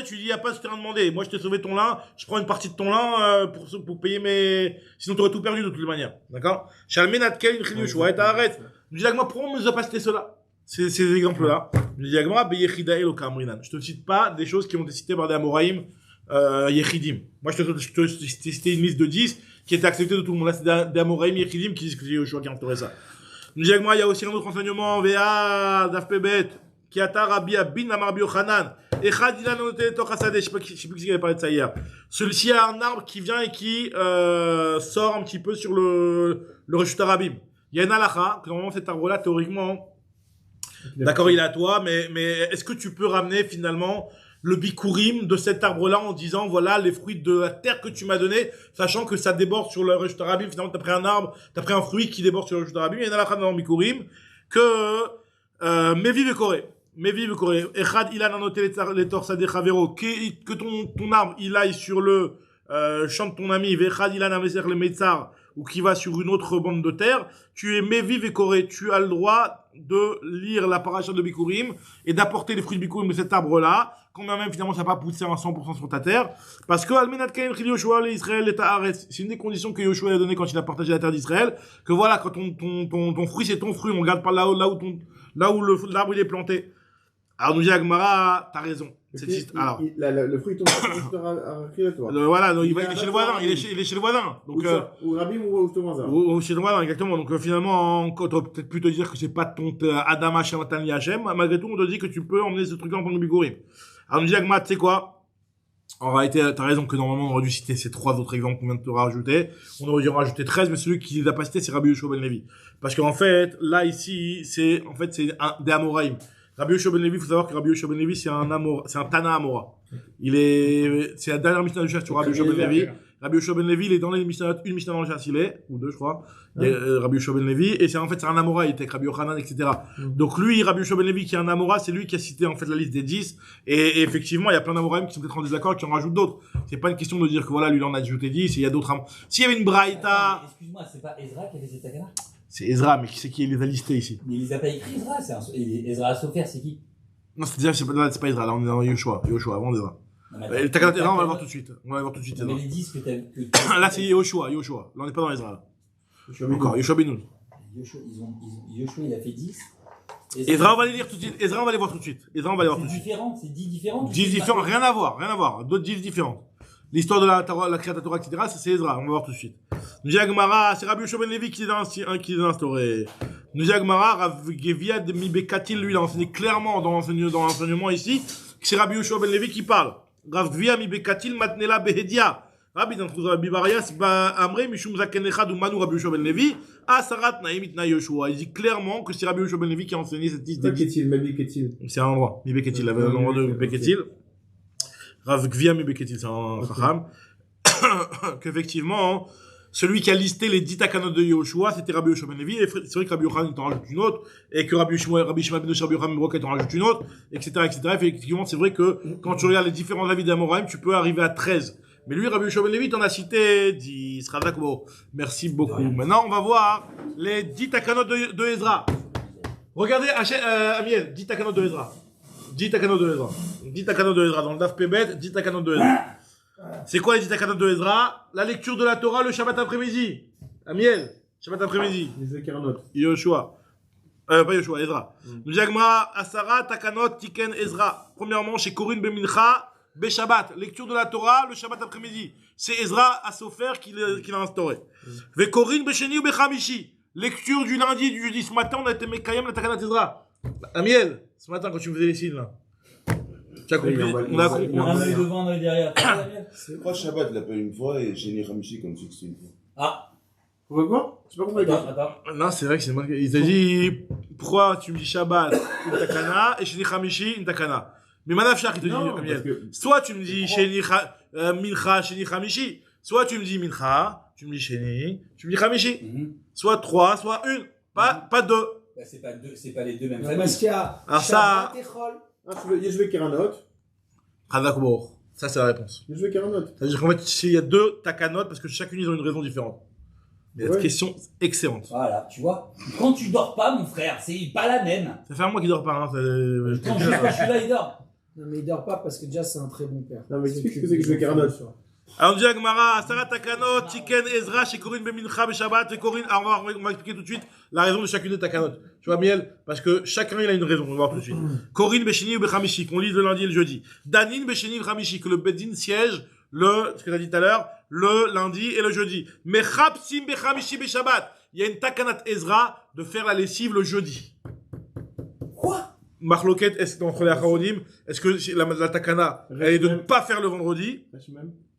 tu lui dis, y a pas, je t'ai rien demandé. Moi, je t'ai sauvé ton lin, je prends une partie de ton lin, pour payer mes, sinon t'aurais tout perdu de toute manière. D'accord? Shalmenat Kel, Yoshua, et t'arrêtes. Je dis, moi, pourquoi on nous a pas cité cela? Ces exemples-là. Je dis, je te cite pas des choses qui ont été citées par des Amoraïm, Yechidim. Moi, je te citais une liste de 10 qui était acceptée de tout le monde. Là, c'est des Amoraïm, Yechidim qui disent que c'est Yoshua qui a instauré ça. Je dis, il y a aussi un autre enseignement, Vea, Dafpebet, qui a Rabbi Abin, Amar Biochanan, Echad Ilan Onoté Tochasade, je sais plus qui avait parlé de ça hier. Celui-ci a un arbre qui vient et qui, sort un petit peu sur le Reshut Arabim. Il y a une halakha, que normalement cet arbre-là, théoriquement, d'accord, il est à toi, mais est-ce que tu peux ramener finalement le bikurim de cet arbre-là en disant voilà les fruits de la terre que tu m'as donné, sachant que ça déborde sur le Reshut Arabim, finalement t'as pris un arbre, t'as pris un fruit qui déborde sur le Reshut Arabim, il y a une halakha dans le bikurim que Mevi Vekoré, Echad ilan anoté les torsade chavero, que ton arbre il aille sur le champ de ton ami, Vechad ilan ameser le metzar, ou qui va sur une autre bande de terre, tu es Mevi Vekoré, tu as le droit de lire la paracha de Bikurim et d'apporter les fruits de Bikurim de cet arbre-là, quand même finalement ça n'a pas poussé à 100% sur ta terre, parce que Almenat Kaim Chil Yoshua l'Israël et Ta'aretz, c'est une des conditions que Yoshua a donné quand il a partagé la terre d'Israël, que voilà, quand ton fruit c'est ton fruit, on regarde pas là où l'arbre il est planté. Alors nous dit Agmara, t'as raison. Alors, le fruit tombe sur le voilà, donc il est chez le voisin, il est chez le voisin. Donc, ou Rabim ou ton voisin. Ou chez le voisin, exactement. Donc finalement, on peut peut-être plus te dire que c'est pas ton Adam Hashem, Tani Hashem. Malgré tout, on te dit que tu peux emmener ce truc-là en tant que Bikurim. Alors, nous dit Agma, tu sais quoi? En réalité, t'as raison que normalement, on aurait dû citer ces 3 autres exemples qu'on vient de te rajouter. On aurait dû en rajouter 13, mais celui qui les a pas cités, c'est Rabbi Yoshua ben Levi. Parce qu'en fait, là, ici, c'est des Amoraïm. Rabbi Yoshua ben Levi, il faut savoir que Rabbi Yoshua ben Levi, c'est un Tana Amora. C'est la dernière Mishnah du Chasse sur Rabbi Yoshua ben Levi. Rabbi Yoshua ben Levi, il est dans les Mishnah, une Mishnah dans le Chasse, il est, ou 2, je crois. Il y a, Rabbi Yoshua ben Levi, et c'est un Amora, il était avec Rabbi Yochanan, etc. Donc lui, Rabbi Yoshua ben Levi, qui est un Amora, c'est lui qui a cité, en fait, la liste des 10. Et effectivement, il y a plein d'Amoraïm qui sont peut-être en désaccord, qui en rajoutent d'autres. C'est pas une question de dire que voilà, lui, il en a ajouté 10, et il y a d'autres S'il y avait une Braïta. Excuse-moi, c'est pas Ezra qui avait ces takana? C'est Ezra, mais qui les a listés ici? Mais il les a pas écrits, Ezra. Ezra Sofer, c'est qui? Non, c'est pas Ezra, là, on est dans Yoshua, avant d'Ezra. Le Takana Ezra, on va le voir tout de suite. Mais les 10 que t'as... Là, c'est Yoshua. Là, on n'est pas dans Ezra, là. Encore, Yoshua Benoun. Yoshua, il a fait 10. Ezra, on va les lire tout de suite. Ezra, on va les voir tout de suite. C'est différent, c'est 10 différents. 10 différents, rien à voir. D'autres 10 différents. L'histoire de la création de la Torah, etc., c'est Ezra, on va voir tout de suite. Nous dit Agmara, c'est Rabbi Yoshua ben Levi qui les a instaurés. Nous dit Agmara, Rav Geviad Mibekatil, lui, il a enseigné clairement dans l'enseignement ici, que c'est Rabbi Yoshua ben Levi qui parle. Rav Geviad Mibekatil Matnela Behedia. Rabbi dans le Rabbi Barias, Amre, Mishum Zaken Echad ou Manu Rabbi Yoshua ben Levi, Asarat Naim Itna Yoshua. Il dit clairement que c'est Rabbi Yoshua ben Levi qui a enseigné cette liste des 10. C'est un endroit. Mibeketil, un endroit de Mibeketil. Rav Gvia Mibeketil, c'est un Chacham. Qu'effectivement, celui qui a listé les 10 takanot de Yoshua, c'était Rabbi Yoshua ben Levi, et c'est vrai que Rabbi Yochanan t'en rajoute une autre, et que Rabbi Shimon ben Yoshua, Rabbi Yochanan ben t'en rajoute une autre, etc., Effectivement, c'est vrai que quand tu regardes les différents avis d'Amoraïm, tu peux arriver à 13. Mais lui, Rabbi Yoshua ben Levi, t'en a cité 10. Ravakbo. Merci beaucoup. Maintenant, on va voir les 10 takanot de Ezra. Regardez, Amiel, 10 takanot de Ezra. 10 takanot de Ezra. Dans le Daf Pebet, 10 takanot de Ezra. C'est quoi les 10 takanot de Ezra? La lecture de la Torah le Shabbat après-midi. Amiel, Shabbat après-midi. Yoshua. Pas Yoshua, Ezra. Nous Agma, Asara, Takanot, Tiken, Ezra. Premièrement, chez Corinne Bemincha, Beshabbat. Lecture de la Torah le Shabbat après-midi. C'est Ezra Asofer qui l'a instauré. Ve Corinne Besheni ou Bechamishi. Lecture du lundi et du jeudi. Ce matin, on a été Mekayem, la Takanot Ezra. Amiel, ce matin, quand tu me faisais les signes, là. Tu as compris? On a compris. Un œil devant, un œil derrière. C'est quoi Shabbat, il l'appelle une fois et Génie Hamishi comme si c'était une fois. Ah. Pourquoi quoi? Je sais pas compris. Attends. Non, c'est vrai que c'est moi. Il t'a dit, pourquoi tu me dis Shabbat, une takana, et Sheni Hamishi, une takana. Mais Manafshar, il te dit, Amiel. Soit tu me dis Mincha, Sheni Hamishi. Soit tu me dis Mincha, tu me dis Sheni, tu me dis Hamishi. Soit 3, soit 1. Pas 2. Bah, c'est pas les deux mêmes Parce qu'il y a Alors ça. Shabbat et Chol. Yeshve Keranot. Hadakbor. Ça, c'est la réponse. Yeshve Keranot. C'est-à-dire qu'en fait, il y a 2 takanot parce que chacune, ils ont une raison différente. Mais cette question excellente. Voilà, tu vois. Quand tu dors pas, mon frère, c'est pas la même. Ça fait un mois qu'il dort pas, hein. Quand je suis là, il dort. Non, mais il dort pas parce que déjà, c'est un très bon père. Non, mais explique ce que c'est que Yeshve Keranot. Alors, on dit Agmara, Asara Takanot, Tiken, Ezra, chez Corinne Bemincha, Beshabbat, et Corinne. Alors, on va expliquer tout de suite la raison de chacune des Takanot. Tu vois, Miel? Parce que chacun, il a une raison. On va voir tout de suite. Corinne, Besheni ou Bechamishi, qu'on lise le lundi et le jeudi. Danin, Besheni, Bechamishi, que le Bedin siège ce que t'as dit tout à l'heure, le lundi et le jeudi. Mais Chapsim, Bechamishi, Beshabbat. Il y a une Takanat Ezra de faire la lessive le jeudi. Quoi? Marloquette, est-ce entre les Acharonim, est-ce que la Takana, elle est de ne pas faire le vendredi?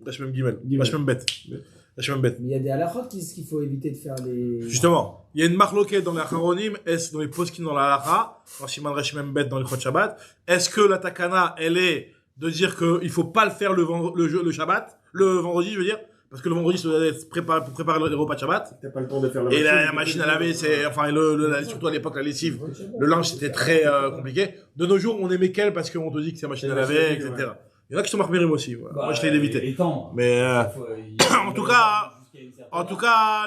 Rachmem Gimel. Rachmem Bet. Mais il y a des halachot qu'il faut éviter de faire les... Justement, il y a une marloquette dans les Acharonim, est-ce dans les poskim dans la halacha, dans Siman Rachmem Bet dans les Chot Shabbat, est-ce que la Takana, elle est de dire qu'il faut pas le faire le Shabbat, le vendredi, je veux dire, parce que le vendredi, ça doit être pour préparer les repas de Shabbat. T'as pas le temps de faire Et la machine à laver, surtout à l'époque, la lessive, le linge, c'était très compliqué. De nos jours, on aimait quelle parce qu'on te dit que c'est la machine à laver, etc. Il y en a qui sont marqués aussi. Voilà. Moi, je l'ai évité. Mais en tout cas,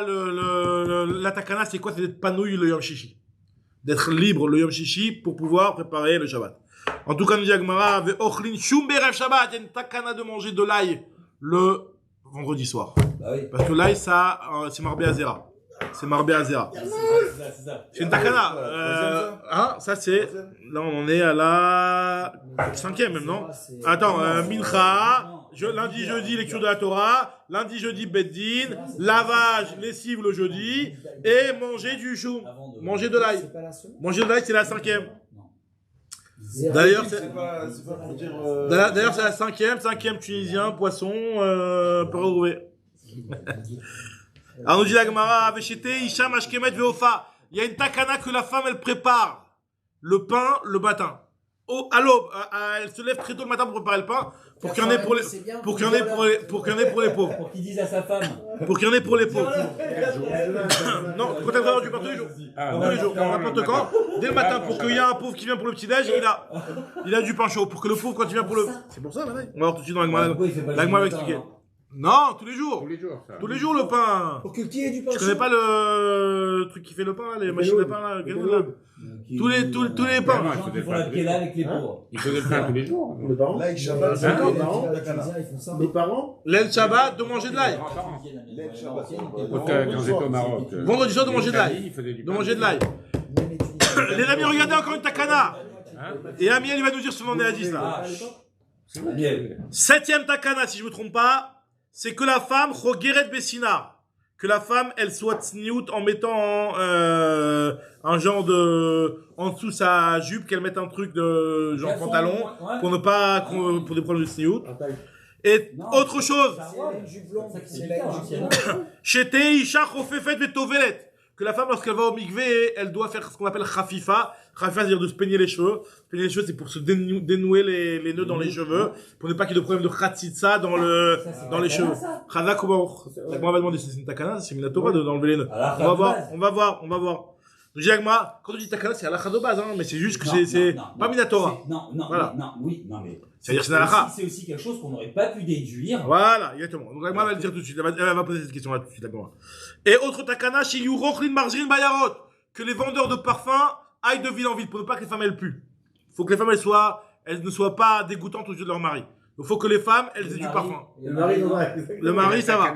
la takana, c'est quoi? C'est d'être panouille le Yom Shishi. D'être libre le Yom Shishi pour pouvoir préparer le Shabbat. En tout cas, nous dit Agmara, ve'ochlin shum berev Shabbat. Il y a une takana de manger de l'ail le vendredi soir. Bah oui. Parce que l'ail, ça, c'est Marbé Azera. C'est Marbé Azera. C'est ça. C'est une takana. Ça c'est. Là, on en est à la 5e même, non? Attends, Mincha. Lundi, jeudi, lecture de la Torah. Lundi, jeudi, Beddin. Lavage, lessive le jeudi. Et manger du chou. Manger de l'ail. Manger de l'ail, c'est la 5e. D'ailleurs, C'est pas pour dire. D'ailleurs, c'est la cinquième tunisien, poisson, peut retrouver. Alors, nous dit la Gemara, Veshete, Isham, Ashkemet, Veofa. Il y a une takana que la femme, elle prépare le pain le matin. À l'aube, elle se lève très tôt le matin pour préparer le pain, pour qu'il y en ait pour les, pour qu'il y en ait pour les pauvres. Pour qu'il dise à sa femme. Pour qu'il y en ait pour les pauvres. Non, quand elle va avoir du pain tous les jours. Tous les jours, n'importe quand. Dès le matin, pour qu'il y ait un pauvre qui vient pour le petit-déj, il a du pain chaud. Pour que le pauvre, quand il vient pour le. C'est pour ça, maintenant. On va voir tout de suite dans la Gemara va expliquer. Non, tous les jours. Ça. Tous les jours le pain. Pour que qui ait du pain Tu connais pas le truc qui fait le pain là, les machines à pain là, tous les pains. Les gens qui font la kéla avec les pauvres. Il faisait le pain tous les jours. Les parents Là, il Shabbat, Hein c'est Les parents Les parents L'aile Shabbat de manger de l'ail. Quand j'étais au Maroc. Vendredi soir de manger de l'ail. Il faisait du De manger de l'ail. Les amis, regardez encore une takana. Et Amiel il va nous dire ce qu'on en est à 10 là. Septième takana, si je me trompe pas, c'est que la femme, Chogeret Bessina, que la femme, elle soit tsniout en mettant un genre de, en dessous sa jupe, qu'elle mette un truc de genre pantalon, pour ne pas, pour des problèmes de tsniout. Et autre chose, C'est une jupe blanche. C'est la jupe Shete Isha Chofefet Vetovelet, que la femme, lorsqu'elle va au mikvé, elle doit faire ce qu'on appelle Khafifa. Khafifa, c'est-à-dire de se peigner les cheveux. Peigner les cheveux, c'est pour se dénouer les nœuds dans les cheveux, pour ne pas qu'il y ait de problème de khatsitsa dans les cheveux. Khazak Obaour. La Gemara va demander si c'est une takana, c'est Minatora d'enlever les nœuds. On va voir. Donc, j'ai Agma, quand on dit takana, c'est halakha de base, hein, mais c'est juste que c'est pas Minatora. Non, mais. C'est-à-dire que c'est halakha. C'est aussi quelque chose qu'on n'aurait pas pu déduire. Voilà, exactement. Donc, Agma va le dire tout de suite. Elle va poser cette question-là tout de suite, d'accord. Et autre takana, chez Yurochlin Marzrin Bayarot, que les vendeurs de parfums aillent de ville en ville pour ne pas que les femmes elles puent. Il faut que les femmes elles ne soient pas dégoûtantes aux yeux de leur mari. Il faut que les femmes elles aient du parfum. Le mari, ça va.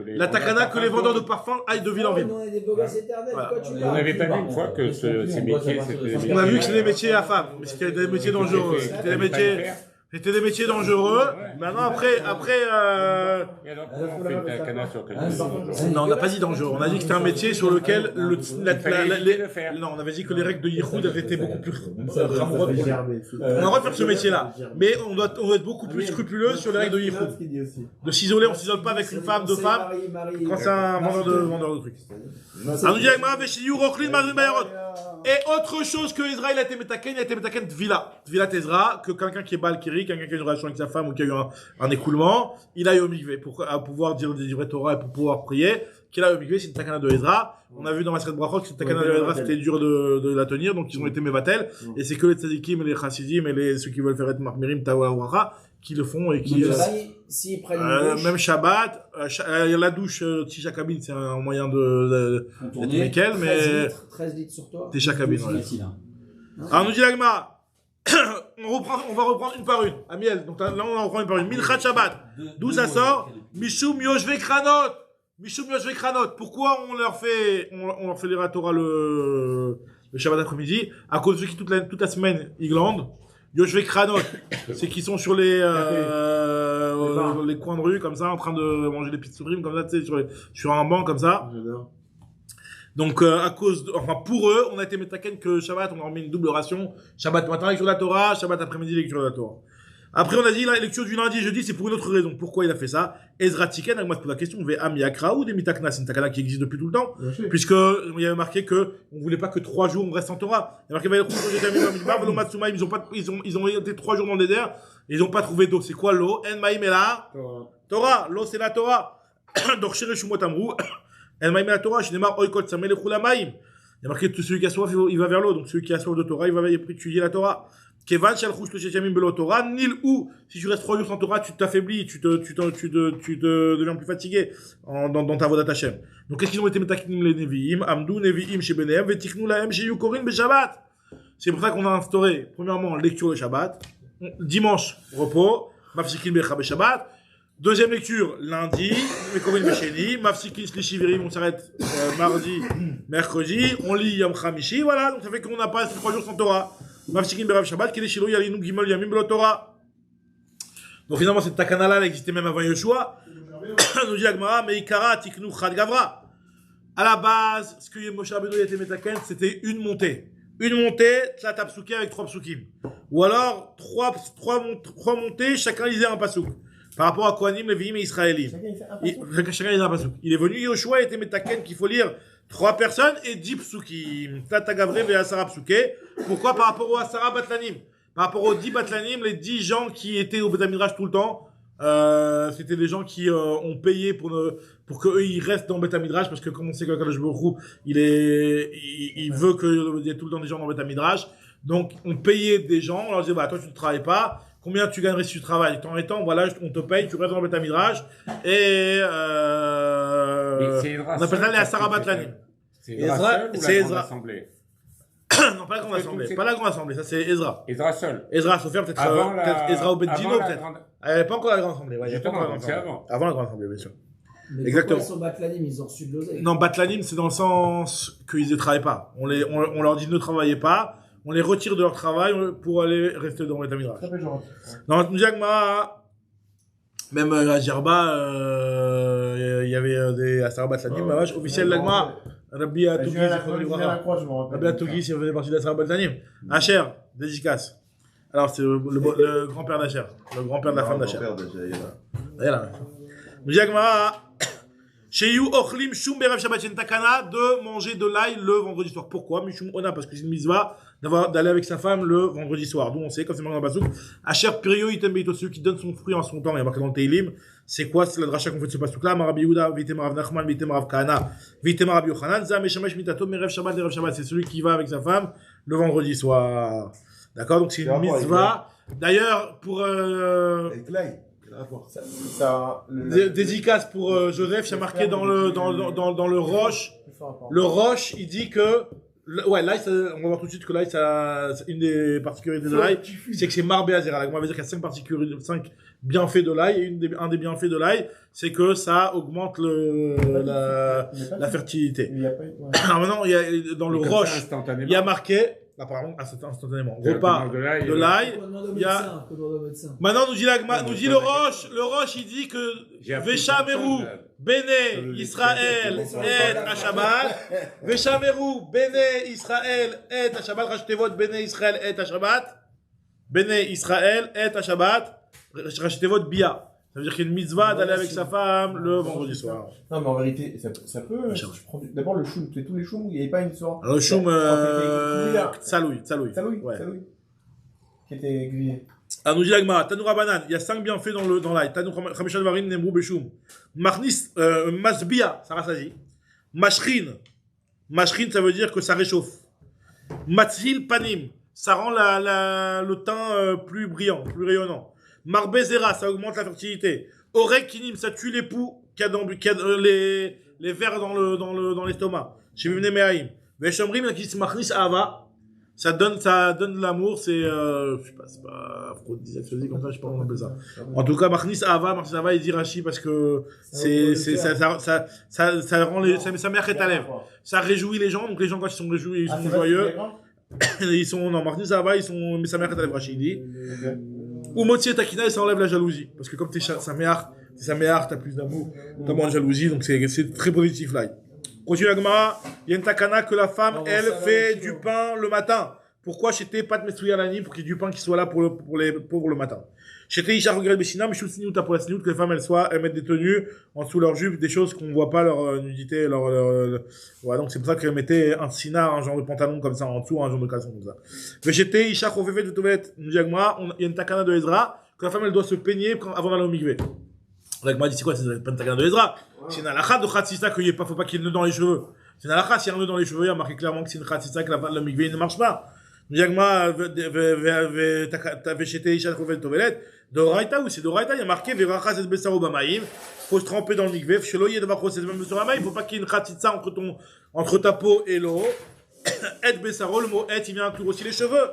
La takana, que les vendeurs de parfums aillent de ville en ville. On est des beaux gosses éternels. Quoi tu On parles n'avait pas vu une fois que ces métiers, c'était. On a vu que c'était des métiers à femmes, mais c'était des métiers dangereux. C'était des métiers dangereux. Maintenant, après. Et alors, comment on fait une takana sur quelque chose? Non, on n'a pas dit dangereux. On a dit que c'était un métier sur lequel non, on avait dit que les règles de Yichud elles étaient beaucoup plus ramoureuses. On a le droit de faire ce métier-là, mais on doit être beaucoup plus scrupuleux sur les règles de Yichud. De s'isoler, on s'isole pas avec une femme, deux femmes, quand c'est un vendeur de trucs. Et autre chose que Israël a été metaken Tvila. Tvila Tezra, que quelqu'un qui est Balkiri, quelqu'un qui a une relation avec sa femme ou qui a eu un écoulement, il aille au mikvé pour pouvoir dire des livrets Torah et pour pouvoir prier. Qu'il a au mikvé, c'est une takana de Ezra. On a vu dans Maseret Brachot que cette takana de Ezra, c'était dur de la tenir, donc ils ont été mevatel. Et c'est que les tzadikim, les chassidim et ceux qui veulent faire être marmirim, tawa wacha, qui le font et qui, s'ils prennent une douche. même Shabbat, la douche, Tisha Kabin, c'est un moyen d'être nickel, mais 13 litres sur toi. Tisha Kabin, ouais. Alors, nous dit la Gemara, on va reprendre une par une. Amiel, donc là, on va reprendre une par une. Milchat Shabbat. D'où ça sort? Mishum Yoshve Kranot. Pourquoi on leur fait les Torah le Shabbat après-midi? À cause de ceux qui toute la semaine, ils glandent. Yoshve Kranot, c'est qu'ils sont sur les coins de rue, comme ça, en train de manger des pizzas comme ça, tu sais, sur un banc, comme ça. J'adore. Donc, pour eux, on a été metaken que Shabbat, on a remis une double ration. Shabbat matin, lecture de la Torah, Shabbat après-midi, lecture de la Torah. Après, on a dit la lecture du lundi et jeudi, c'est pour une autre raison. Pourquoi il a fait ça? Ezra Tiken, moi, je pose la question, Ve'am Yakra ou des mitakna, c'est une takana qui existe depuis tout le temps. Puisque, il y avait marqué que, on voulait pas que 3 jours on reste en Torah. Il y a marqué, ils ont été 3 jours dans le désert, et ils ont pas trouvé d'eau. C'est quoi l'eau? En Maïm est là? Torah. L'eau, c'est la Torah. Donc, chez Reshumot Amrou, En Maïm est la Torah, chez Neymar, Oikot, Samel, Khula Maïm. Il y a marqué, tout celui qui a soif, il va vers l'eau. Donc, celui qui a soif de Torah, il va étudier la Torah. Kevan shalchouch le shechamim belo Torah, nil ou, si tu restes 3 jours sans Torah, tu t'affaiblis, tu deviens plus fatigué dans ta voie d'Hachem. Donc, qu'est-ce qu'ils ont été metakinim les Nevi'im, Amdou, Nevi'im chez Benehem, Vetiknou lahem chez Yukorin Beshabbat. C'est pour ça qu'on a instauré, premièrement, lecture le Shabbat, dimanche, repos, Mafsikin Becha Beshabbat, deuxième lecture, lundi, Yukorin Besheni, Mafsikin Slishivirim, on s'arrête mardi, mercredi, on lit Yom Chamishi, voilà, donc ça fait qu'on n'a pas 3 jours sans Torah. Mafsikin Berav Shabbat, qui est chez Yalinu Gimel Yamim Belo Torah. Donc finalement, cette takana-là, elle existait même avant Yeshua. Nous dit Agmara, Meikara Tiknu Chad Gavra. À la base, ce que Moshe Rabbeinu a été metaken, c'était une montée. Une montée, Tlat Psukim avec 3 psukim. ou alors trois montées, chacun lisait un pasouk. Par rapport à Kohanim, Lévi'im et Israélim. Chacun lisait un pasouk. Il est venu, Yoshua était Metaken qu'il faut lire 3 personnes et 10 psukim. Tata Gavre et Asara psuké. Pourquoi? Par rapport aux Asara Batlanim. Par rapport aux 10 Batlanim, les 10 gens qui étaient au Beth Midrash tout le temps, c'était des gens qui ont payé pour qu'eux ils restent dans Beth Midrash, parce que comme on sait que Kadosh Baruch Hu, il veut qu'il y ait tout le temps des gens dans Beth Midrash. Donc on payait des gens, on leur disait bah toi tu ne travailles pas, combien tu gagnerais si tu travailles? Tant et tant, voilà, on te paye, tu restes dans Beth Midrash et on appelle ça les Asara Batlanim. C'est Ezra seul ou la grande assemblée? Non, pas la grande assemblée, pas la grande assemblée, ça c'est Ezra. Ezra seul. Ezra, sauf faire peut-être Ezra au Bedjino peut-être. Il n'y avait pas encore la grande assemblée, ouais, il y avait pas encore la grande assemblée. Avant la grande assemblée, bien sûr. Mais Exactement. Ils sont Batlanim, ils ont reçu de l'oseille. Non, Batlanim, c'est dans le sens qu'ils ne travaillent pas. On leur dit ne travaillez pas, on les retire de leur travail pour aller rester dans le Midrash. Dans le Mujagma, même à Djerba, il y avait des Asara Batlanim, officiel l'Agma. Rabbi Atougi, Rabbi Atougi, c'est faisait partie d'Asara Batlanim. Asher, dédicace. Alors, c'est le grand-père d'Asher, le grand-père de la femme d'Asher. Voilà. Mujagma. Chez You Ochlim Shum Berev Shabbat Shen Takana de manger de l'ail le vendredi soir. Pourquoi? Mishum Ona, parce que c'est une mitzvah d'aller avec sa femme le vendredi soir. D'où on sait, quand c'est marqué dans le Pasuk, Asher Pirio Item Beito, celui qui donne son fruit en son temps, il y a marqué dans le Teilim. C'est quoi? C'est la dracha qu'on fait de ce Pasuk-là. Marabi Yehuda, Vitem Rav Nachman, Vitem Rav Kahana, Vitem Rav Yochanan, Zam Eshamesh Mitato, Merev Shabbat, Merev Shabbat. C'est celui qui va avec sa femme le vendredi soir. D'accord? Donc c'est une mitzvah. D'ailleurs, pour, Avec l'ail. dédicace pour Joseph, il y a marqué dans le Roche. Le Roche, il dit que l'ail, on va voir tout de suite que l'ail, c'est une des particularités de l'ail, c'est que c'est marbé azéra. On va dire qu'il y a 5 bienfaits de l'ail, et un des bienfaits de l'ail, c'est que ça augmente la fertilité. Alors maintenant, dans le Roche, il y a marqué, apparemment, instantanément, repas de l'ail. Maintenant, nous dit le Roche, il dit que Veshameru, Bene, Israël, et Hashabbat. Veshameru, Bene, Israël, et Hashabbat. Rachetez-votre Bene, Israël, et Hashabbat. Bene, Israël, et Hashabbat. Rachetez-votre Bia. Ça veut dire qu'il y a une mitzvah d'aller avec sa femme le vendredi soir. Non, mais en vérité, ça peut. Je prends d'abord le choum. C'est tous les choums où il n'y avait pas une sorte. Le choum, Saloui. Ouais. Qui était grillé. Alors, nous dit l'Agmara, Tanoura Banan, il y a 5 bienfaits dans l'ail. Tanoura Khamishan Varin, Nemrou Beshoum. Marnis, Masbia, ça rassasie. Mashrin, ça veut dire que ça réchauffe. Matzil Panim, ça rend le teint plus brillant, plus rayonnant. Marbezera, ça augmente la fertilité. Orek Kinim, ça tue les poux qu'il y a les vers dans l'estomac. Chez Mimne Mehaim. Veshomrim, qui se Marnis Ava. Ça donne de l'amour, c'est, je sais pas, c'est pas aphrodisiaque, comme ça, je sais pas comment on appelle ça. En tout cas, Marnis Ava, il dit Rashi parce que ça rend ça met à lèvres. Ça réjouit les gens, donc les gens, quand ils sont réjouis, ils sont joyeux. Marnis Ava, mais ça met à lèvres, Rashi, il dit. Ou Motsi et Takina, et ça enlève la jalousie. Parce que comme t'es sa mère, t'as plus d'amour, t'as moins de jalousie, donc c'est très positif, là. Continue la Gemara, il y a une takana que la femme, elle, fait du pain le matin. Pourquoi j'étais pas de Mestouya l'année pour qu'il y ait du pain qui soit là pour les pauvres le matin. J'étais Isha Regret Bessina, mais je suis sinou pour la sinou, que les femmes, elles mettent des tenues en dessous de leur jupe, des choses qu'on voit pas leur nudité, ouais, donc c'est pour ça qu'elles mettaient un sinar, un genre de pantalon comme ça en dessous, un genre de caleçon comme ça. Mais j'étais Isha Regret de Tovet, nous dit Agma, il y a une takana de Ezra, que la femme, elle doit se peigner avant d'aller au migvé. L'Agma dit, c'est quoi, c'est pas une takana de Ezra? C'est une halakha de khatsisa qu'il n'y ait pas, faut pas qu'il y ait un nœud dans les cheveux. C'est une halakha, s'il y a un nœud dans les cheveux, il y a marqué clairement que c'est une khatsisa, que le migvé ne marche pas. Yagma, vechete isha chovet tovelet, d'oraita, ou c'est d'oraita, il y a marqué, verachas et besaro bamaïm, faut se tremper dans le migvé, cheloye de vachos et même sur il faut pas qu'il y ait une khatsisa entre ta peau et l'eau. Et besaro, le mot et, il vient inclure aussi les cheveux.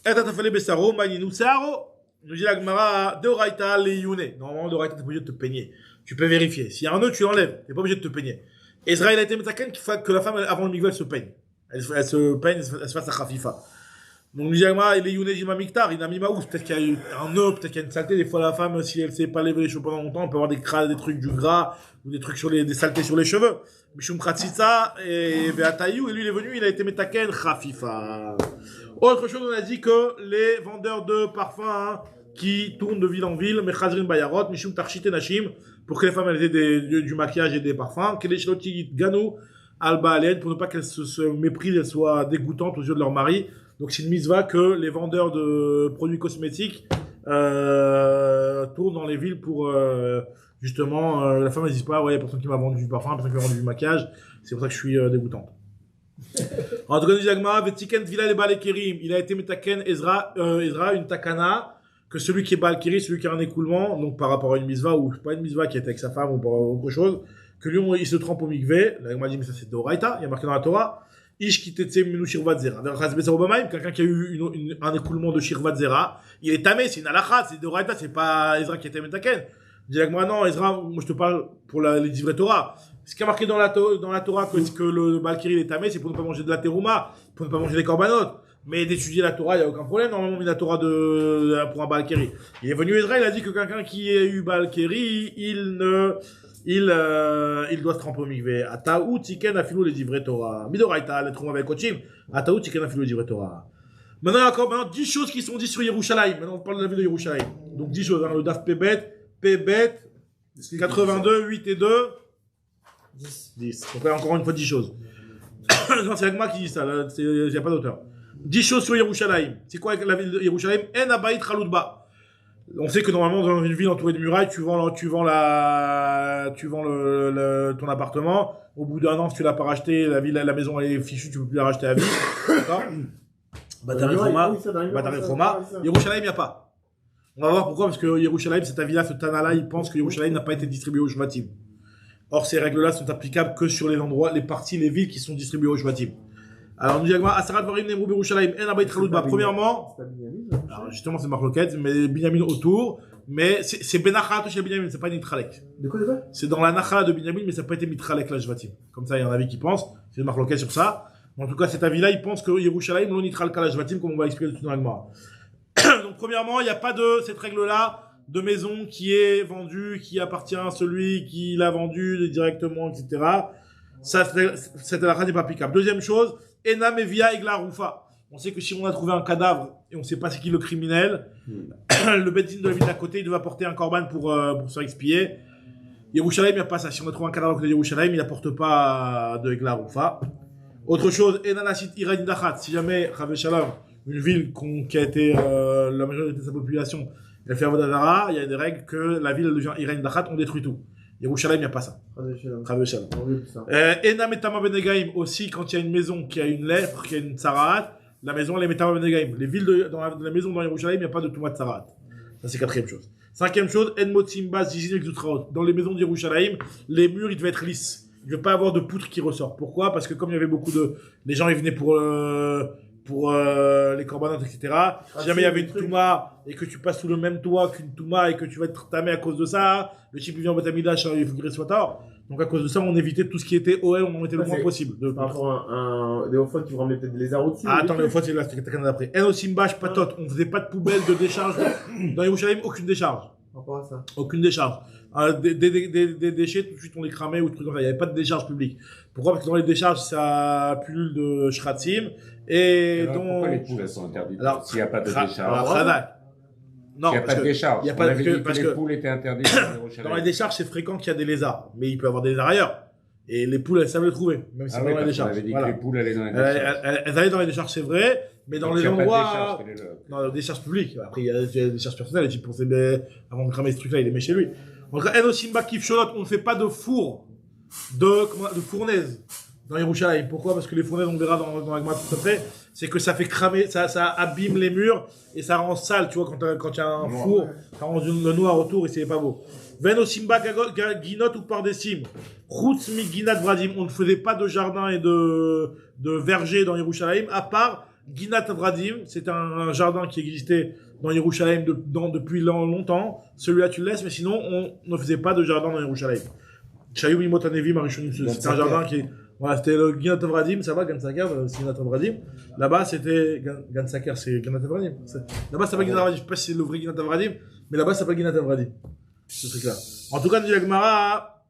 Et atafale besaro, maninu searo. Nous dit la Gemara, d'oraita le yune. Normalement, d'oraita, t'es pas obligé de te peigner. Tu peux vérifier. S'il y a un nœud, tu l'enlèves. T'es pas obligé de te peigner. Israël a été metaken qu'il faut que la femme, avant le migvé, elle se peigne. Elle se peigne, elle se fasse sa khafifa. Donc, Nijama, il est Younejima Miktar, il a mis Maouz. Peut-être qu'il y a eu un nœud, peut-être qu'il y a une saleté. Des fois, la femme, si elle sait pas lever les cheveux pendant longtemps, on peut avoir des crânes, des trucs, du gras, ou des trucs des saletés sur les cheveux. Mishum Kratsitsa et Beatayu, et lui, il est venu, il a été Metaken Khafifa. Autre chose, on a dit que les vendeurs de parfums, hein, qui tournent de ville en ville, Mechazrin Bayarot, Mishum Tarchit et Nashim, pour que les femmes, elles aient du maquillage et des parfums, que les Shloti Ganou, Alba Alen, pour ne pas qu'elles se méprisent, elles soient dégoûtantes aux yeux de leur mari. Donc c'est une mitzvah que les vendeurs de produits cosmétiques tournent dans les villes pour justement la femme ne dise pas ouais, il y a personne qui m'a vendu du parfum, personne qui m'a vendu du maquillage, c'est pour ça que je suis dégoûtante. En tout cas, Nizagma, Vetiken Vila le Baal Kerim, il a été metaken Ezra, une takana, que celui qui est Baal Keri, celui qui a un écoulement, donc par rapport à une mitzvah ou pas une mitzvah qui est avec sa femme ou autre chose, que lui il se trempe au mikvé, là il m'a dit mais ça c'est Doraita, il y a marqué dans la Torah. Ish qui t'était minu shirvat zera. Quelqu'un qui a eu un écoulement de shirvat zera, il est tamé, c'est une halakha, c'est de Raïta, c'est pas Ezra qui était metaken. Dis moi non, Ezra, moi je te parle pour les divrei Torah. Ce qui a marqué dans la Torah que le Balkiri est tamé, c'est pour ne pas manger de la terouma, pour ne pas manger des korbanot. Mais d'étudier la Torah, il n'y a aucun problème. Normalement, on met la Torah pour un Balkiri. Il est venu Ezra, il a dit que quelqu'un qui a eu Balkiri, il doit se tremper au mikvé. Ataou tiken afilou les divrei Torah. Midoraita, les trompe avec Kochim. Ataou tiken afilou les divrei Torah. Maintenant, 10 choses qui sont dites sur Yerushalayim. Maintenant, on parle de la ville de Yerushalayim. Donc, 10 choses, hein, le Daf Pebet, 82, 8 et 2. 10. Donc, encore une fois, 10 choses. Non, c'est Agma qui dit ça, il n'y a pas d'auteur. 10 choses sur Yerushalayim. C'est quoi la ville de Yerushalayim? En abayit chaloudba. On sait que normalement dans une ville entourée de murailles, tu vends ton appartement. Au bout d'un an, si tu l'as pas racheté, la maison elle est fichue, tu peux plus la racheter à vie. D'accord? Batari Roma. Yerushalayim, il n'y a pas. On va voir pourquoi, parce que Yerushalayim, cette avis-là, ce Tana-là, il pense que Yerushalayim n'a pas été distribué aux Shvatim. Or, ces règles-là sont applicables que sur les endroits, les parties, les villes qui sont distribuées aux Shvatim. Alors, nous disons, Asarat Varim Nemrou Yerushalayim, En Abayit Chaloudba. Premièrement, alors justement, c'est Marloquette, mais Binyamin autour, mais c'est Benachat chez Binyamin, c'est pas Nitralek. De quoi? C'est dans la Nachala de Binyamin, mais ça n'a pas été Mitralek, la Shvatim. Comme ça, il y a un avis qui pense, c'est Marloquette sur ça. En tout cas, cet avis-là, il pense que Yerushalayim, l'on Nitralka la Shvatim, comme on va l'expliquer tout dans la Gemara. Donc, premièrement, il n'y a pas de cette règle-là de maison qui est vendue, qui appartient à celui qui l'a vendu directement, etc. Ça, cette halakha n'est pas applicable. Deuxième chose, Ena Mevia Egla Rufa. On sait que si on a trouvé un cadavre et on ne sait pas c'est qui le criminel, le Beddin de la ville d'à côté, il devait apporter un korban pour se faire expier. Yerushalayim, il n'y a pas ça. Si on a trouvé un cadavre à côté de Yerushalayim, il n'apporte pas de Egla Rufa. Autre chose, Ena Nasit Iraïn Dachat. Si jamais, Chave Shalom, une ville qui a été, la majorité de sa population, elle fait Avodazara, il y a des règles que la ville devient Iraïn Dachat, on détruit tout. Yerushalayim, il n'y a pas ça. Chave Shalom. Ena Metama Benegaim, aussi, quand il y a une maison qui a une lèpre, qui a une tsarat, la maison, elle est Metama Benegaim. Les villes dans la maison dans Yerushalayim, il n'y a pas de Toumat Tsarat. Ça, c'est quatrième chose. Cinquième chose, En Motimba Zizin Exutraot. Dans les maisons de Yerushalayim, les murs, ils devaient être lisses. Il ne devait pas avoir de poutre qui ressort. Pourquoi? Parce que comme il y avait beaucoup les gens, ils venaient pour les corbanotes, etc. Si jamais il y avait une touma et que tu passes sous le même toit qu'une touma et que tu vas être tamé à cause de ça, le type vient au Batamidash, il faut qu'il soit tard. Donc à cause de ça, on évitait tout ce qui était OL, on en mettait le moins possible. Par rapport à des ophod qui vous ramenaient peut-être des lézards aussi. Ah, attends, les ophod, c'est là, c'était quelqu'un d'après. En Osimbash, Patot, on faisait pas de poubelle, de décharge. Dans Yerushalayim, aucune décharge. Par rapport à ça. Aucune décharge. Des déchets, tout de suite on les cramait ou trucs comme ça. Il n'y avait pas de décharge publique. Pourquoi? Parce que dans les décharges, ça pullule de shratzim. Et alors, donc. Pourquoi les poules elles sont interdites? Alors, s'il n'y a pas de décharge. Alors, non, il n'y a pas de décharge. Il y a pas de, parce que les poules étaient interdites. Dans les décharges, c'est fréquent qu'il y a des lézards. Mais il peut y avoir des lézards ailleurs. Et les poules, elles savent les trouver. Même si c'est pas dans les décharges. On avait dit voilà. que les poules allaient dans les décharges. Elles allaient dans les décharges, c'est vrai. Mais dans donc, les endroits. Dans les décharges publiques. Après, il y a des décharges personnelles. Les types pour avant de cramer ce truc-là, il les met chez lui. En tout cas, Enosimba Kif Sholot, on ne fait pas de four, de fournaise dans Yerushalayim. Pourquoi? Parce que les fournaises, on verra dans la Gemara tout après, c'est que ça fait cramer, ça abîme les murs et ça rend sale, tu vois, quand il y a un four, ça rend le noir autour et c'est pas beau. Venosimba Ginot ou par des cimes. Chutz mi Ginat Vradim, on ne faisait pas de jardin et de verger dans Yerushalayim, à part Ginat Vradim, c'est un jardin qui existait dans Yerushalayim depuis longtemps. Celui-là, tu le laisses, mais sinon, on ne faisait pas de jardin dans Yerushalayim. Chayou Mimot Anevi Marishonim, c'est un jardin qui est Voilà, c'était le Ginat Avradim, ça va, Gan Saker, c'est Ginat Avradim. Là-bas, c'était Gan Saker, c'est Ginat Avradim. Là-bas, ça s'appelle Ginat Avradim. Je sais pas si c'est le vrai Ginat Avradim, mais là-bas, ça s'appelle Ginat Avradim. Ce truc-là. En tout cas, nous dit la Gemara,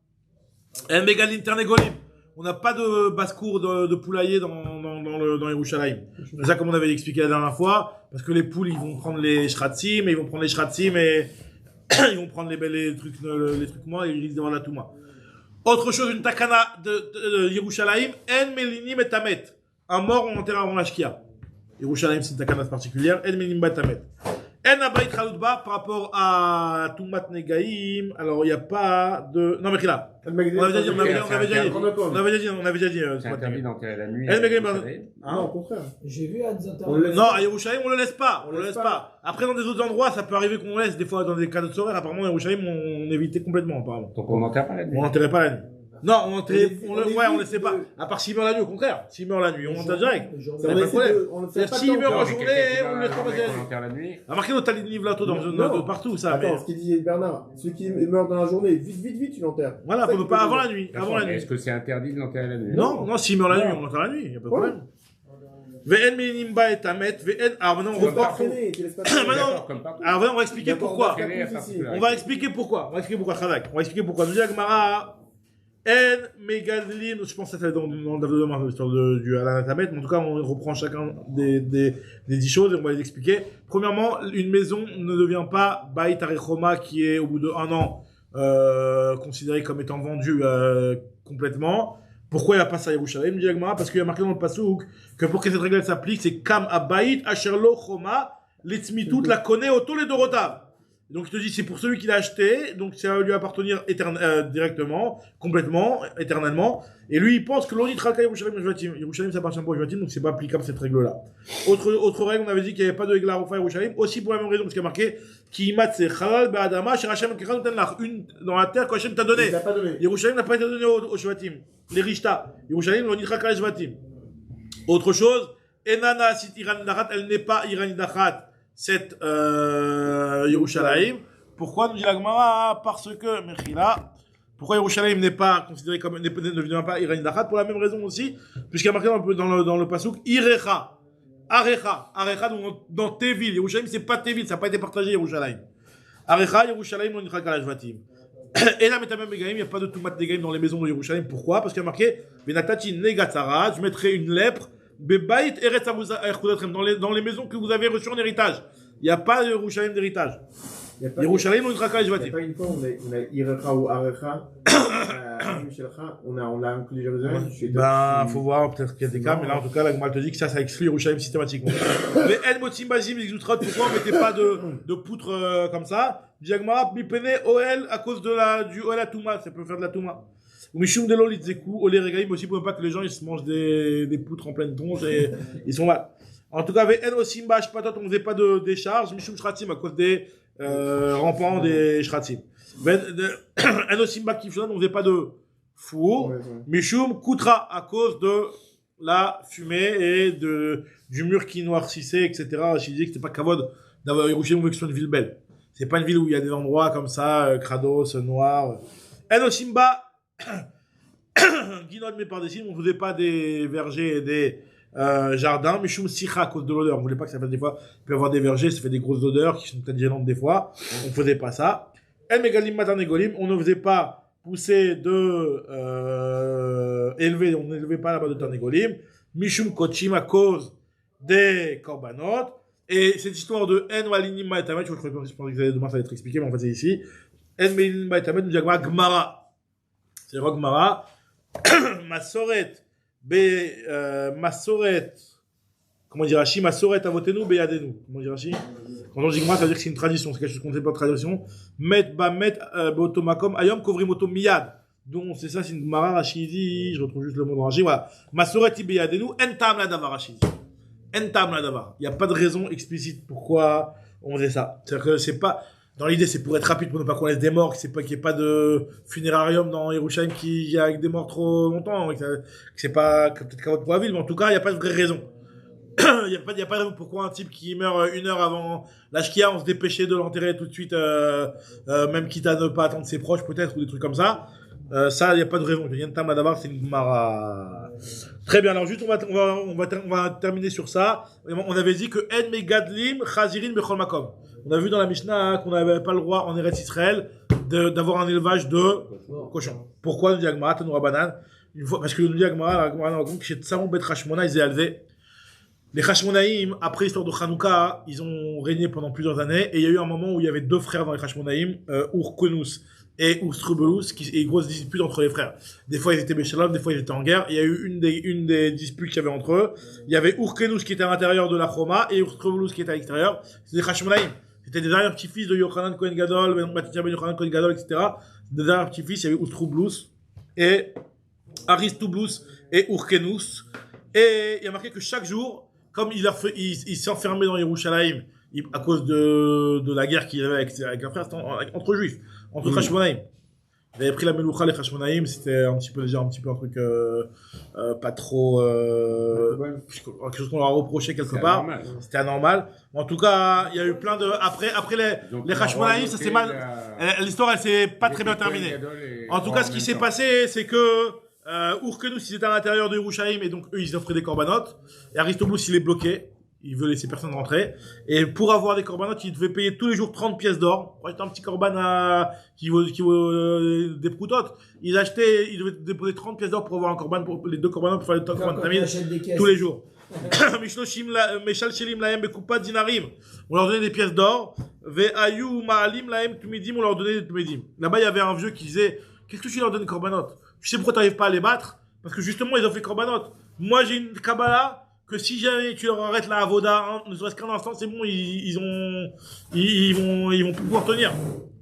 En Megalin Ternegolim. On n'a pas de basse-cour de poulailler dans Yerushalayim. C'est ça, comme on avait expliqué la dernière fois, parce que les poules, ils vont prendre les shratzim, et ils vont prendre les shratzim, et ils vont prendre les trucs morts, et ils risquent d'avoir la touma. Autre chose, une takana de Yerushalayim, En Melinim et Tamet. Un mort, on enterre avant la shkia. Yerushalayim, c'est une takana particulière, En Melinim et Tamet. En Abayit Chalutba, par rapport à Tumat Negaim, alors il n'y a pas de... Non, mais là. On avait déjà dit. C'est interdit d'enterrer la nuit. Ah, au contraire. J'ai vu à des Non, à Yerushalayim, on le laisse pas. On le laisse pas. Après, dans des autres endroits, ça peut arriver qu'on laisse. Des fois, dans des cas de soirée, apparemment, à Yerushalayim, on évitait complètement, apparemment. Donc on n'enterre pas la nuit. On n'enterrait pas la nuit. Non, on laissait pas. À part s'il meurt la nuit, au contraire. S'il meurt la nuit, on enterre direct. Ça n'a pas de problème. C'est-à-dire, s'il meurt en journée, on le laisse pas passer la nuit. On a marqué notre talit de Nivlato dans partout, ça. Attends, ce qu'il dit Bernard, ceux qui meurent dans la journée, vite, tu l'enterres. Voilà, faut pas avant la nuit. Est-ce que c'est interdit de l'enterrer la nuit? Non, s'il meurt la nuit, on l'enterre la nuit. Il n'y a pas de problème. VN Minimba et Tamet, VN. Alors maintenant, on repart. Alors maintenant, on va expliquer pourquoi. On va expliquer pourquoi. Khadak. On va expliquer pourquoi. Nous dit Agmara. En Megadlin, je pense que ça fait dans le demain, l'histoire du Alan Tamet, mais en tout cas, on reprend chacun des 10 choses et on va les expliquer. Premièrement, une maison ne devient pas Bait Arechoma qui est au bout de 1 an, considéré comme étant vendu, complètement. Pourquoi il n'y a pas ça à Yerushalayim? Parce qu'il y a marqué dans le Passouk que pour que cette règle s'applique, c'est Kam Abayit Asherlo Choma, l'Etzmitut la connaît au les Dorotav. Donc, il te dit, c'est pour celui qui l'a acheté, donc ça va lui appartenir directement, complètement, éternellement. Et lui, il pense que l'on y traka Yerushalayim Jvatim. Yerushalayim, ça appartient pas au Jvatim, donc c'est pas applicable cette règle-là. Autre règle, on avait dit qu'il n'y avait pas de Egla Rofa Yerushalayim, aussi pour la même raison, parce qu'il y a marqué, Ki Matse Chalal Be'adama, Shirachem Kechan Tenlach. Une dans la terre que Hachem t'a donné. Yerushalayim n'a pas été donné au Jvatim. Les Rishta. Yerushalayim, l'on y traka Jvatim. Autre chose, Enana, si Iran Dachat, elle n'est pas Iran Dachat. Cette Yerushalayim. Pourquoi nous dit la Gemara? Parce que Mechila. Pourquoi Yerushalayim n'est pas considéré comme ne devient pas Irani Dachat? Pour la même raison aussi, puisqu'il y a marqué dans le Passouk Irecha, Arecha, dans tes villes. Yerushalayim c'est pas tes villes, ça n'a pas été partagé Yerushalayim. Arecha, Yerushalayim, on ira à Jvatim. Et là, Metamem Megaim, il n'y a pas de Tumat Negaim dans les maisons de Yerushalayim. Pourquoi? Parce qu'il y a marqué Benatati Negatzara, je mettrai une lèpre. Bebait Eretz dans les maisons que vous avez reçues en héritage. Il n'y a pas de Yerushalayim d'héritage. Yerushalayim ou Yitraka et Jvatim. Il n'y a pas une fois, on a Irecha ou Arecha. On a inclus Jérusalem. Faut voir, peut-être qu'il y a des cas, mais là, en tout cas, la Gemara te dit que ça exclut Yerushalayim systématiquement. Mais El Motim Bazim, les Zoutrot, pourquoi on ne mettait pas de poutre comme ça? Diagmara, Mipene Oel, à cause du Oel à Touma, ça peut faire de la Touma. Ou Mishum de l'Olitzeku, Olé Regaïm aussi pour ne pas que les gens ils se mangent des poutres en pleine tronche et ils sont là. En tout cas, avec En Osimba, Shpatot, on ne faisait pas de décharge, Mishum Shratim à cause des rampants des Shratim. En Osimba Kifshon, on ne faisait pas de four, Mishum Koutra à cause de la fumée et du mur qui noircissait, etc. Je disais que c'était pas Kavod d'avoir Yerushalayim ou que ce soit une ville belle. C'est pas une ville où il y a des endroits comme ça, crados, noirs. En Osimba, Guinot, mais par des signes, on ne faisait pas des vergers et des jardins, mais Shum Sicha à cause de l'odeur. On ne voulait pas que ça fasse des fois, il peut y avoir des vergers, ça fait des grosses odeurs qui sont peut-être gênantes des fois. On ne faisait pas ça. El Megalim Matanegolim, on ne faisait pas pousser élever, on n'élevait pas là-bas de Tarnegolim. Mishum Kochim à cause des Korbanot. Et cette histoire de En Walinim Maetamet, je crois que demain ça va être expliqué, mais en fait c'est ici. En Walinim Maetamet, nous dit Gmara. C'est Rogmara. Masoret. Masoret. Comment dire Rashi? Masoret avotenu beyadenu. Comment dire Rashi? Quand on dit Gmara, ça veut dire que c'est une tradition. C'est quelque chose qu'on ne sait pas de tradition. Met bamet botomakom ayom kovrimoto miyad. Donc c'est ça, c'est une Gmara. Rashi dit, je retrouve juste le mot dans Rashi. Voilà. Masoret beyadenu. Entam la davar Rashi. Entam la davar. Il n'y a pas de raison explicite pourquoi on faisait ça. C'est-à-dire que c'est pas. Dans l'idée, c'est pour être rapide, pour ne pas qu'on laisse des morts, qu'il n'y ait pas de funérarium dans Yerushalayim qui y a avec des morts trop longtemps, que c'est pas, peut-être qu'à votre pour la ville, mais en tout cas, il n'y a pas de vraie raison. Il n'y a pas de raison pourquoi un type qui meurt 1 heure avant la Shkia, on se dépêchait de l'enterrer tout de suite, même quitte à ne pas attendre ses proches, peut-être, ou des trucs comme ça. Ça, il n'y a pas de raison. Yentam Adavar, c'est une Gemara. Très bien. Alors, juste, on va terminer sur ça. On avait dit que En Megadlim Chazirin Bechol Makom. On a vu dans la Mishnah qu'on n'avait pas le droit en Eretz Israël d'avoir un élevage de cochons. Pourquoi nous dit Agmara, Tanoura Banan? Une fois, parce que nous dit Agmara, que chez Tsamou Bet Hashmona, ils étaient élevés. Les Hashmonaïm, après l'histoire de Hanouka, ils ont régné pendant plusieurs années, et il y a eu un moment où il y avait deux frères dans les Hashmonaïm, Urkonus et Urstrubelus, et une grosse dispute entre les frères. Des fois ils étaient Béchalom, des fois ils étaient en guerre. Il y a eu une des disputes qu'il y avait entre eux. Il y avait Urkenus qui était à l'intérieur de la Choma et Urstrubelus qui était à l'extérieur. C'était des Hashmonaïm. C'était des arrière-petits-fils de Yochanan Kohen Gadol, Matitya ben Yochanan Kohen Gadol, etc. Des arrière-petits-fils, il y avait Urstrubelus et Aristoblus et Urkenus. Et il y a marqué que chaque jour, comme il s'enfermait dans Yerushalayim à cause de la guerre qu'il avait avec un frère, entre juifs, entre Hashmonaïm. Il avait pris la Meloucha, les Hashmonaïm, c'était un petit peu un truc pas trop quelque chose qu'on leur a reproché quelque part. C'était anormal. En tout cas, il y a eu plein de après les Hashmonaïm, ça s'est mal. L'histoire, elle s'est pas très bien terminée. En tout cas, ce qui s'est passé, c'est que Urkenus, ils étaient à l'intérieur de Yerushalayim et donc eux, ils offraient des corbanotes. Et Aristoblus, il est bloqué. Il veut laisser personne rentrer. Et pour avoir des corbanotes, il devait payer tous les jours 30 pièces d'or. Pour acheter un petit corban qui vaut des proutotes. Il devait déposer 30 pièces d'or pour avoir un corban, pour les deux corbanotes pour faire le corban de tamid tous les jours. Meshal Shelim Laem Bekupa Dinarim. On leur donnait des pièces d'or. Ve'ayu Ma'alim Laem Tumidim. On leur donnait des tumidim. Là-bas, il y avait un vieux qui disait, qu'est-ce que tu leur donnes des corbanotes? Tu sais pourquoi t'arrives pas à les battre? Parce que justement, ils ont fait corbanotes. Moi, j'ai une Kabbalah que si jamais tu leur arrêtes la avoda, ne serait-ce qu'un instant, c'est bon, ils vont pouvoir tenir.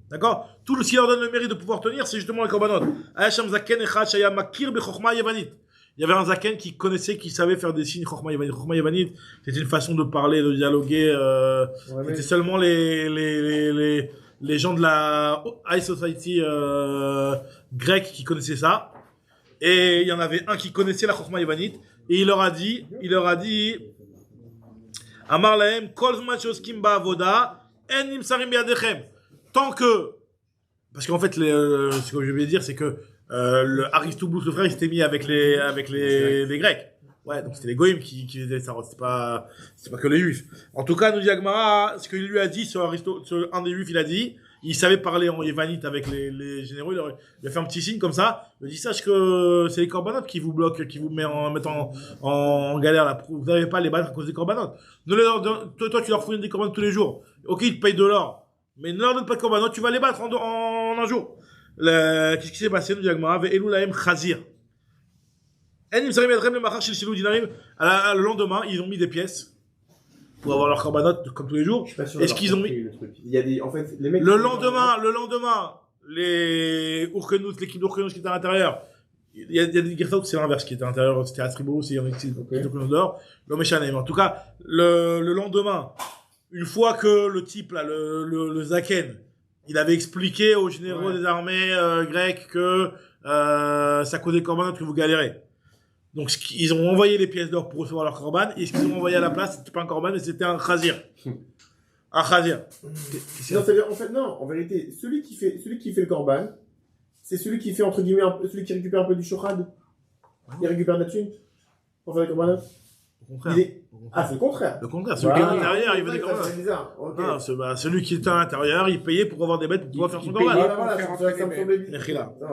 D'accord? Tout ce qui leur donne le mérite de pouvoir tenir, c'est justement les corbanotes. Ayasham Zaken Echad Shaya Makir Bechokma Yevanit. Il y avait un Zaken qui connaissait, qui savait faire des signes Chokma Yevanit. Chokma Yevanit, c'était une façon de parler, de dialoguer, c'était seulement les gens de la High Society, grecque qui connaissaient ça. Et il y en avait un qui connaissait la Chokma Yevanit. Et il leur a dit, Amar lahem, kol zman shoskim ba'avoda, en nimsarim biyadechem. Tant que, parce qu'en fait, ce que je vais dire, c'est que, le Aristoblus, le frère, il s'était mis avec les Grecs. Ouais, donc c'était les Goïms qui faisaient ça, c'est pas que les Juifs. En tout cas, nous dit Agmara, ce qu'il lui a dit sur un des Juifs, il a dit, il savait parler en yévanite avec les généraux, il a fait un petit signe comme ça, il a dit, sache que c'est les corbanotes qui vous bloquent, qui vous mettent en galère là, vous n'avez pas à les battre à cause des corbanotes. Toi, tu leur fournis des corbanotes tous les jours. Ok, ils te payent de l'or. Mais ne leur donne pas de corbanotes, tu vas les battre en un jour. Qu'est-ce qui s'est passé, nous dit Agmara, ve'elu lahem chazir. Le lendemain, ils ont mis des pièces pour avoir leur corbanote comme tous les jours. Est-ce qu'ils ont mis il y a des, en fait, les mecs le lendemain, les Urkenus, l'équipe d'Urkenus qui était à l'intérieur, il y a des Gersaut, c'est l'inverse qui était à l'intérieur, c'était Astribos, il y en a qui étaient dehors, l'homme est chané. En tout cas, le lendemain, une fois que le type là, le Zaken, il avait expliqué aux généraux des armées grecques que ça causait corbanote que vous galérez. Donc, ils ont envoyé les pièces d'or pour recevoir leur corban, et ce qu'ils ont envoyé à la place, c'était pas un corban, mais c'était un chazir. Un chazir. Non, en fait, non, en vérité, celui qui fait le corban, c'est celui qui fait, entre guillemets, celui qui récupère un peu du shochad. Il récupère de la thune pour faire le corbanot. Au contraire. Ah, c'est le contraire. Le contraire, celui qui est à l'intérieur, il veut des corbanotes. C'est bizarre. Okay. Non, celui qui est à l'intérieur, il payait pour avoir des bêtes pour pouvoir faire son corban.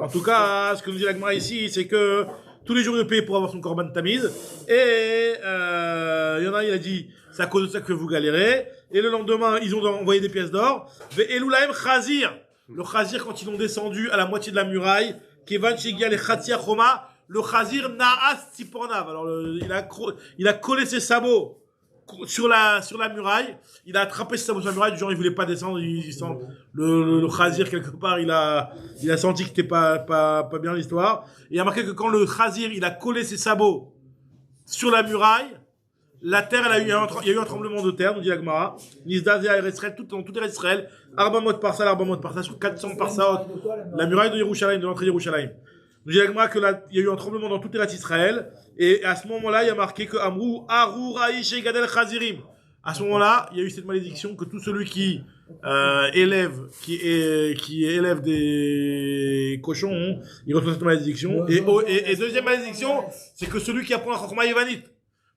En tout cas, ce que nous dit l'Agmara ici, c'est que tous les jours, il payait pour avoir son corban tamiz. Et il y en a, il a dit, c'est à cause de ça que vous galérez. Et le lendemain, ils ont envoyé des pièces d'or. Ve'elu lahem chazir. Le chazir, quand ils ont descendu à la moitié de la muraille, kevan shegia le chatzia choma, le chazir na'as tzipornav. Alors, il a collé ses sabots sur la muraille. Il a attrapé ses sabots sur la muraille. Du genre, il voulait pas descendre. Le chazir, quelque part, il a senti que c'était pas bien l'histoire. Et il a marqué que quand le chazir, il a collé ses sabots sur la muraille, la terre, il y a eu un tremblement de terre, nous dit l'Agmara. Nisdazia et Israël, dans tout Israël. Arbamot parsa, sur 400 parsa, la muraille de Yerushalayim, de l'entrée de Yerushalayim. Nous dit l'Agmara qu'il y a eu un tremblement dans tout Israël. Et à ce moment-là, il y a marqué que Amrou, Arou, Raïch et Gadel Chazirim. À ce moment-là, il y a eu cette malédiction que tout celui qui élève qui est élève des cochons, il reçoit cette malédiction. Et deuxième malédiction, c'est que celui qui apprend la Chokhmah Yévanite.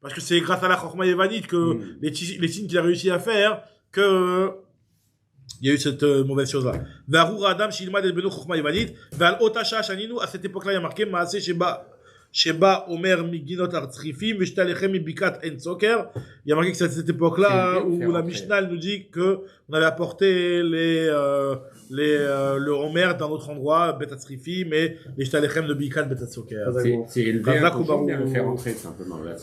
Parce que c'est grâce à la Chokhmah Yévanite que les signes qu'il a réussi à faire que il y a eu cette mauvaise chose-là. Varur Adam Shilmad el Beno Chokhmah Yévanite. Val Otasha Shaninu, à cette époque-là, il y a marqué Maaseh Sheba Omer Miginot Artzrifim, Veshtalechem Mibikat En Soker. Il y a marqué que c'est à cette époque-là où la Mishnah nous dit que on avait apporté le Omer d'un autre endroit, Bet Atzrifim, mais les Shtalechem de Bikat Bet Soker. C'est élever un cochon, bien le faire rentrer, simplement. Là,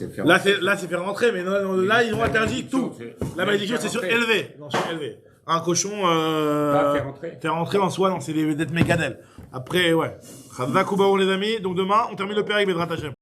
c'est faire rentrer, mais non, là, ils ont interdit tout. La malédiction, c'est sur élevé. Non, sur élevé. Un cochon, faire rentrer en soi, non, c'est d'être mégadel. Après, ouais. Chazak Ubaou, les amis. Donc demain, on termine le père avec Bedrat Hashem.